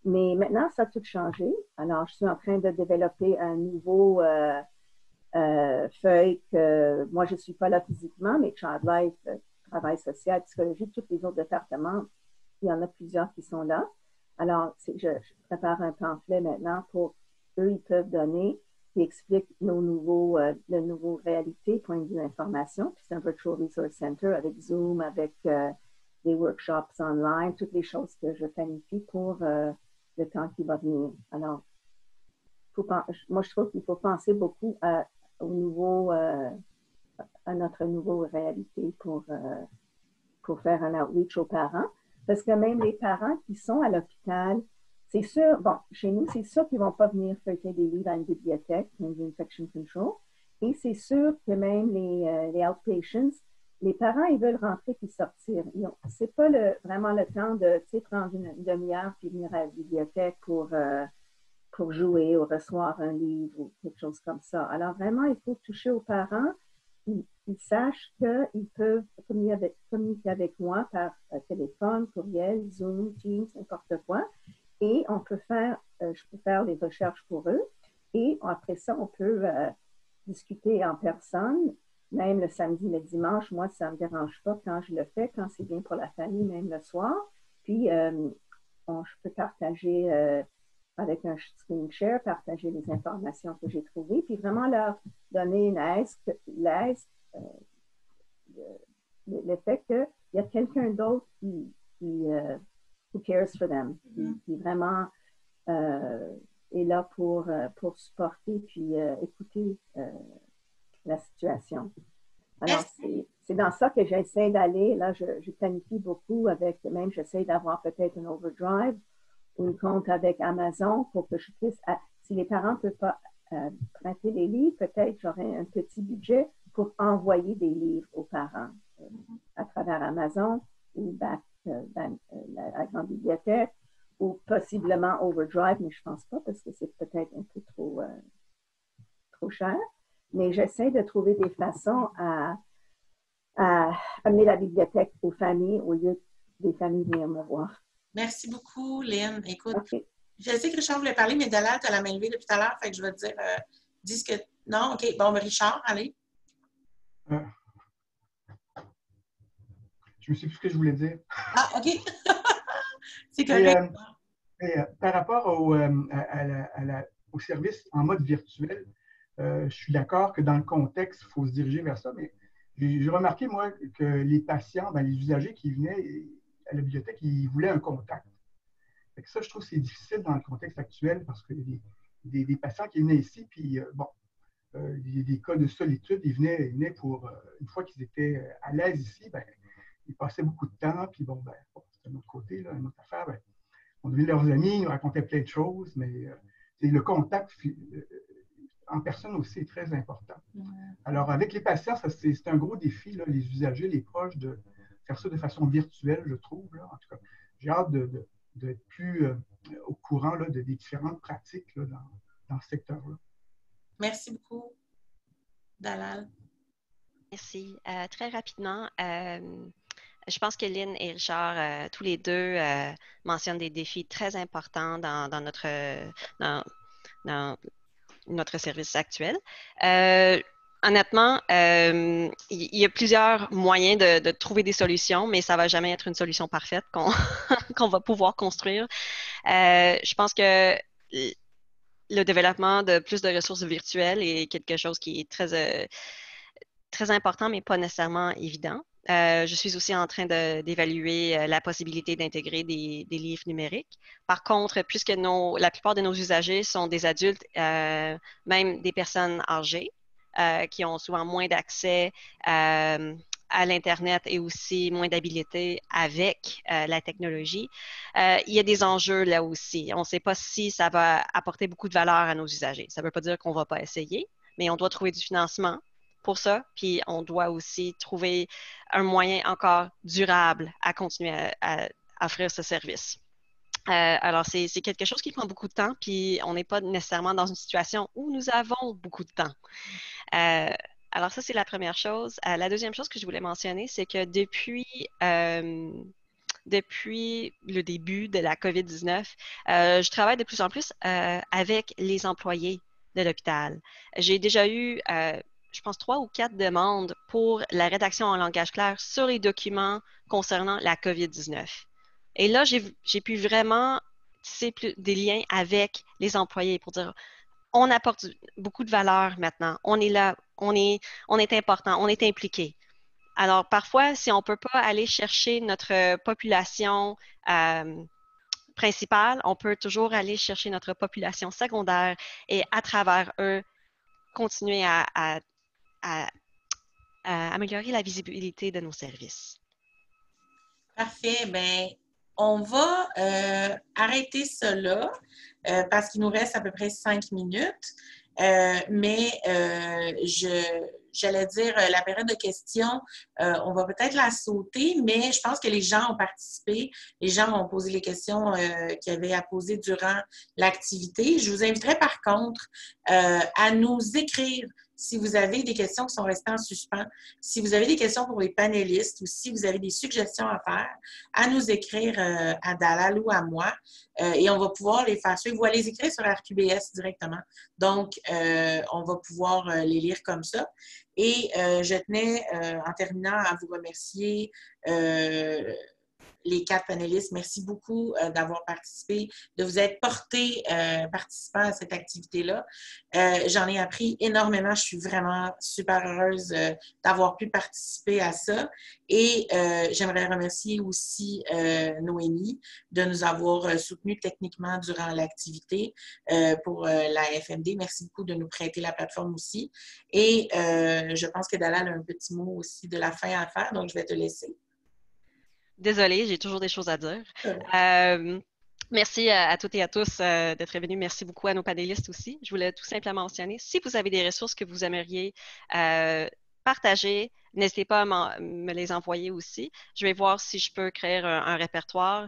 Mais maintenant, ça a tout changé. Alors, je suis en train de développer un nouveau feuille que moi, je ne suis pas là physiquement, mais Child Life, travail social, psychologie, tous les autres départements, il y en a plusieurs qui sont là. Alors, je prépare un pamphlet maintenant pour eux, ils peuvent donner, qui explique le nouveau réalité, point de vue information. Puis c'est un Virtual Resource Center avec Zoom, avec des workshops online, toutes les choses que je planifie pour le temps qui va venir. Alors, moi, je trouve qu'il faut penser beaucoup à notre nouvelle réalité pour faire un outreach aux parents. Parce que même les parents qui sont à l'hôpital, c'est sûr, bon, chez nous, c'est sûr qu'ils ne vont pas venir feuilleter des livres à une bibliothèque, une infection control. Et c'est sûr que même les outpatients, les parents, ils veulent rentrer puis sortir. Ce n'est pas vraiment le temps de prendre une demi-heure puis venir à la bibliothèque pour jouer ou recevoir un livre ou quelque chose comme ça. Alors vraiment, il faut toucher aux parents. Ils sachent qu'ils peuvent communiquer avec moi par téléphone, courriel, Zoom, Teams, n'importe quoi. Et je peux faire les recherches pour eux. Et après ça, on peut discuter en personne, même le samedi, le dimanche. Moi, ça ne me dérange pas quand je le fais, quand c'est bien pour la famille, même le soir. Puis, je peux partager avec un screen share, partager les informations que j'ai trouvées, puis vraiment leur donner une aise le fait qu'il y a quelqu'un d'autre qui who cares for them, qui vraiment est là pour supporter puis écouter la situation. Alors, c'est dans ça que j'essaie d'aller. Là, je planifie beaucoup avec, même j'essaie d'avoir peut-être un overdrive ou une compte avec Amazon pour que je puisse, si les parents ne peuvent pas prêter les livres, peut-être j'aurai un petit budget pour envoyer des livres aux parents à travers Amazon ou la grande bibliothèque ou possiblement overdrive, mais je ne pense pas parce que c'est peut-être un peu trop cher. Mais j'essaie de trouver des façons à amener la bibliothèque aux familles au lieu des familles venir me voir. Merci beaucoup, Lynn. Écoute, Okay. je sais que Richard voulait parler, mais Dalal, tu as la main levée depuis tout à l'heure, fait que je vais te dire, dis ce que... Non? OK. Bon, mais Richard, allez. Je me sais plus ce que je voulais dire. Ah, OK. C'est correct. Par rapport au service en mode virtuel, je suis d'accord que dans le contexte, il faut se diriger vers ça, mais j'ai remarqué, moi, que les patients, les usagers qui venaient à la bibliothèque, ils voulaient un contact. Fait que ça, je trouve que c'est difficile dans le contexte actuel parce qu'il y a des patients qui venaient ici, puis il y a des cas de solitude, ils venaient pour, une fois qu'ils étaient à l'aise ici, ils passaient beaucoup de temps, puis c'est un autre côté, là, une autre affaire, on devenait leurs amis, ils nous racontaient plein de choses, mais le contact en personne aussi est très important. Alors, avec les patients, c'est un gros défi, là, les usagers, les proches, de faire ça de façon virtuelle, je trouve. Là. En tout cas, j'ai hâte d'être plus au courant là, des différentes pratiques là, dans ce secteur-là. Merci beaucoup, Dalal. Merci. Très rapidement, je pense que Lynn et Richard, tous les deux, mentionnent des défis très importants dans notre service actuel. Honnêtement, il y a plusieurs moyens de trouver des solutions, mais ça ne va jamais être une solution parfaite qu'on va pouvoir construire. Je pense que le développement de plus de ressources virtuelles est quelque chose qui est très important, mais pas nécessairement évident. Je suis aussi en train d'évaluer la possibilité d'intégrer des livres numériques. Par contre, puisque la plupart de nos usagers sont des adultes, même des personnes âgées, qui ont souvent moins d'accès à l'Internet et aussi moins d'habileté avec la technologie, il y a des enjeux là aussi. On ne sait pas si ça va apporter beaucoup de valeur à nos usagers. Ça ne veut pas dire qu'on ne va pas essayer, mais on doit trouver du financement pour ça, puis on doit aussi trouver un moyen encore durable à continuer à offrir ce service. Alors, c'est quelque chose qui prend beaucoup de temps, puis on n'est pas nécessairement dans une situation où nous avons beaucoup de temps. Alors, ça, c'est la première chose. La deuxième chose que je voulais mentionner, c'est que depuis le début de la COVID-19, je travaille de plus en plus avec les employés de l'hôpital. J'ai déjà eu je pense, 3 ou 4 demandes pour la rédaction en langage clair sur les documents concernant la COVID-19. Et là, j'ai pu vraiment tisser des liens avec les employés pour dire, on apporte beaucoup de valeur maintenant. On est là, on est important, on est impliqué. Alors, parfois, si on ne peut pas aller chercher notre population principale, on peut toujours aller chercher notre population secondaire et à travers eux, continuer à améliorer la visibilité de nos services. Parfait. Bien, on va arrêter ça là parce qu'il nous reste à peu près 5 minutes. Mais j'allais dire, la période de questions, on va peut-être la sauter, mais je pense que les gens ont participé. Les gens ont posé les questions qu'ils avaient à poser durant l'activité. Je vous inviterai par contre à nous écrire si vous avez des questions qui sont restées en suspens, si vous avez des questions pour les panélistes ou si vous avez des suggestions à faire, à nous écrire à Dalal ou à moi et on va pouvoir les faire suivre. Vous allez les écrire sur RQBS directement. Donc, on va pouvoir les lire comme ça. Et je tenais, en terminant, à vous remercier les 4 panélistes. Merci beaucoup d'avoir participé, de vous être portés participants à cette activité-là. J'en ai appris énormément. Je suis vraiment super heureuse d'avoir pu participer à ça. Et j'aimerais remercier aussi Noémie de nous avoir soutenus techniquement durant l'activité pour la FMD. Merci beaucoup de nous prêter la plateforme aussi. Et je pense que Dalal a un petit mot aussi de la fin à faire, donc je vais te laisser. Désolée, j'ai toujours des choses à dire. Merci à toutes et à tous d'être venus. Merci beaucoup à nos panélistes aussi. Je voulais tout simplement mentionner, si vous avez des ressources que vous aimeriez partager, n'hésitez pas à me les envoyer aussi. Je vais voir si je peux créer un répertoire.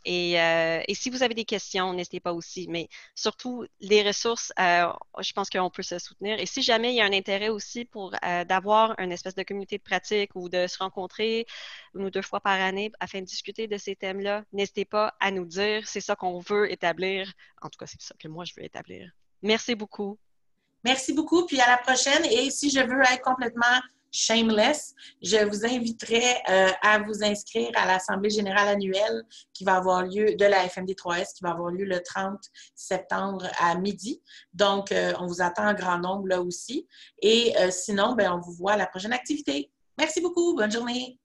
Et si vous avez des questions, n'hésitez pas aussi. Mais surtout, les ressources, je pense qu'on peut se soutenir. Et si jamais il y a un intérêt aussi pour d'avoir une espèce de communauté de pratique ou de se rencontrer 1 ou 2 fois par année afin de discuter de ces thèmes-là, n'hésitez pas à nous dire. C'est ça qu'on veut établir. En tout cas, c'est ça que moi, je veux établir. Merci beaucoup. Merci beaucoup, puis à la prochaine. Et si je veux être complètement shameless, je vous inviterai à vous inscrire à l'Assemblée générale annuelle qui va avoir lieu de la FMD3S, qui va avoir lieu le 30 septembre à midi. Donc, on vous attend en grand nombre là aussi. Et sinon, on vous voit à la prochaine activité. Merci beaucoup. Bonne journée.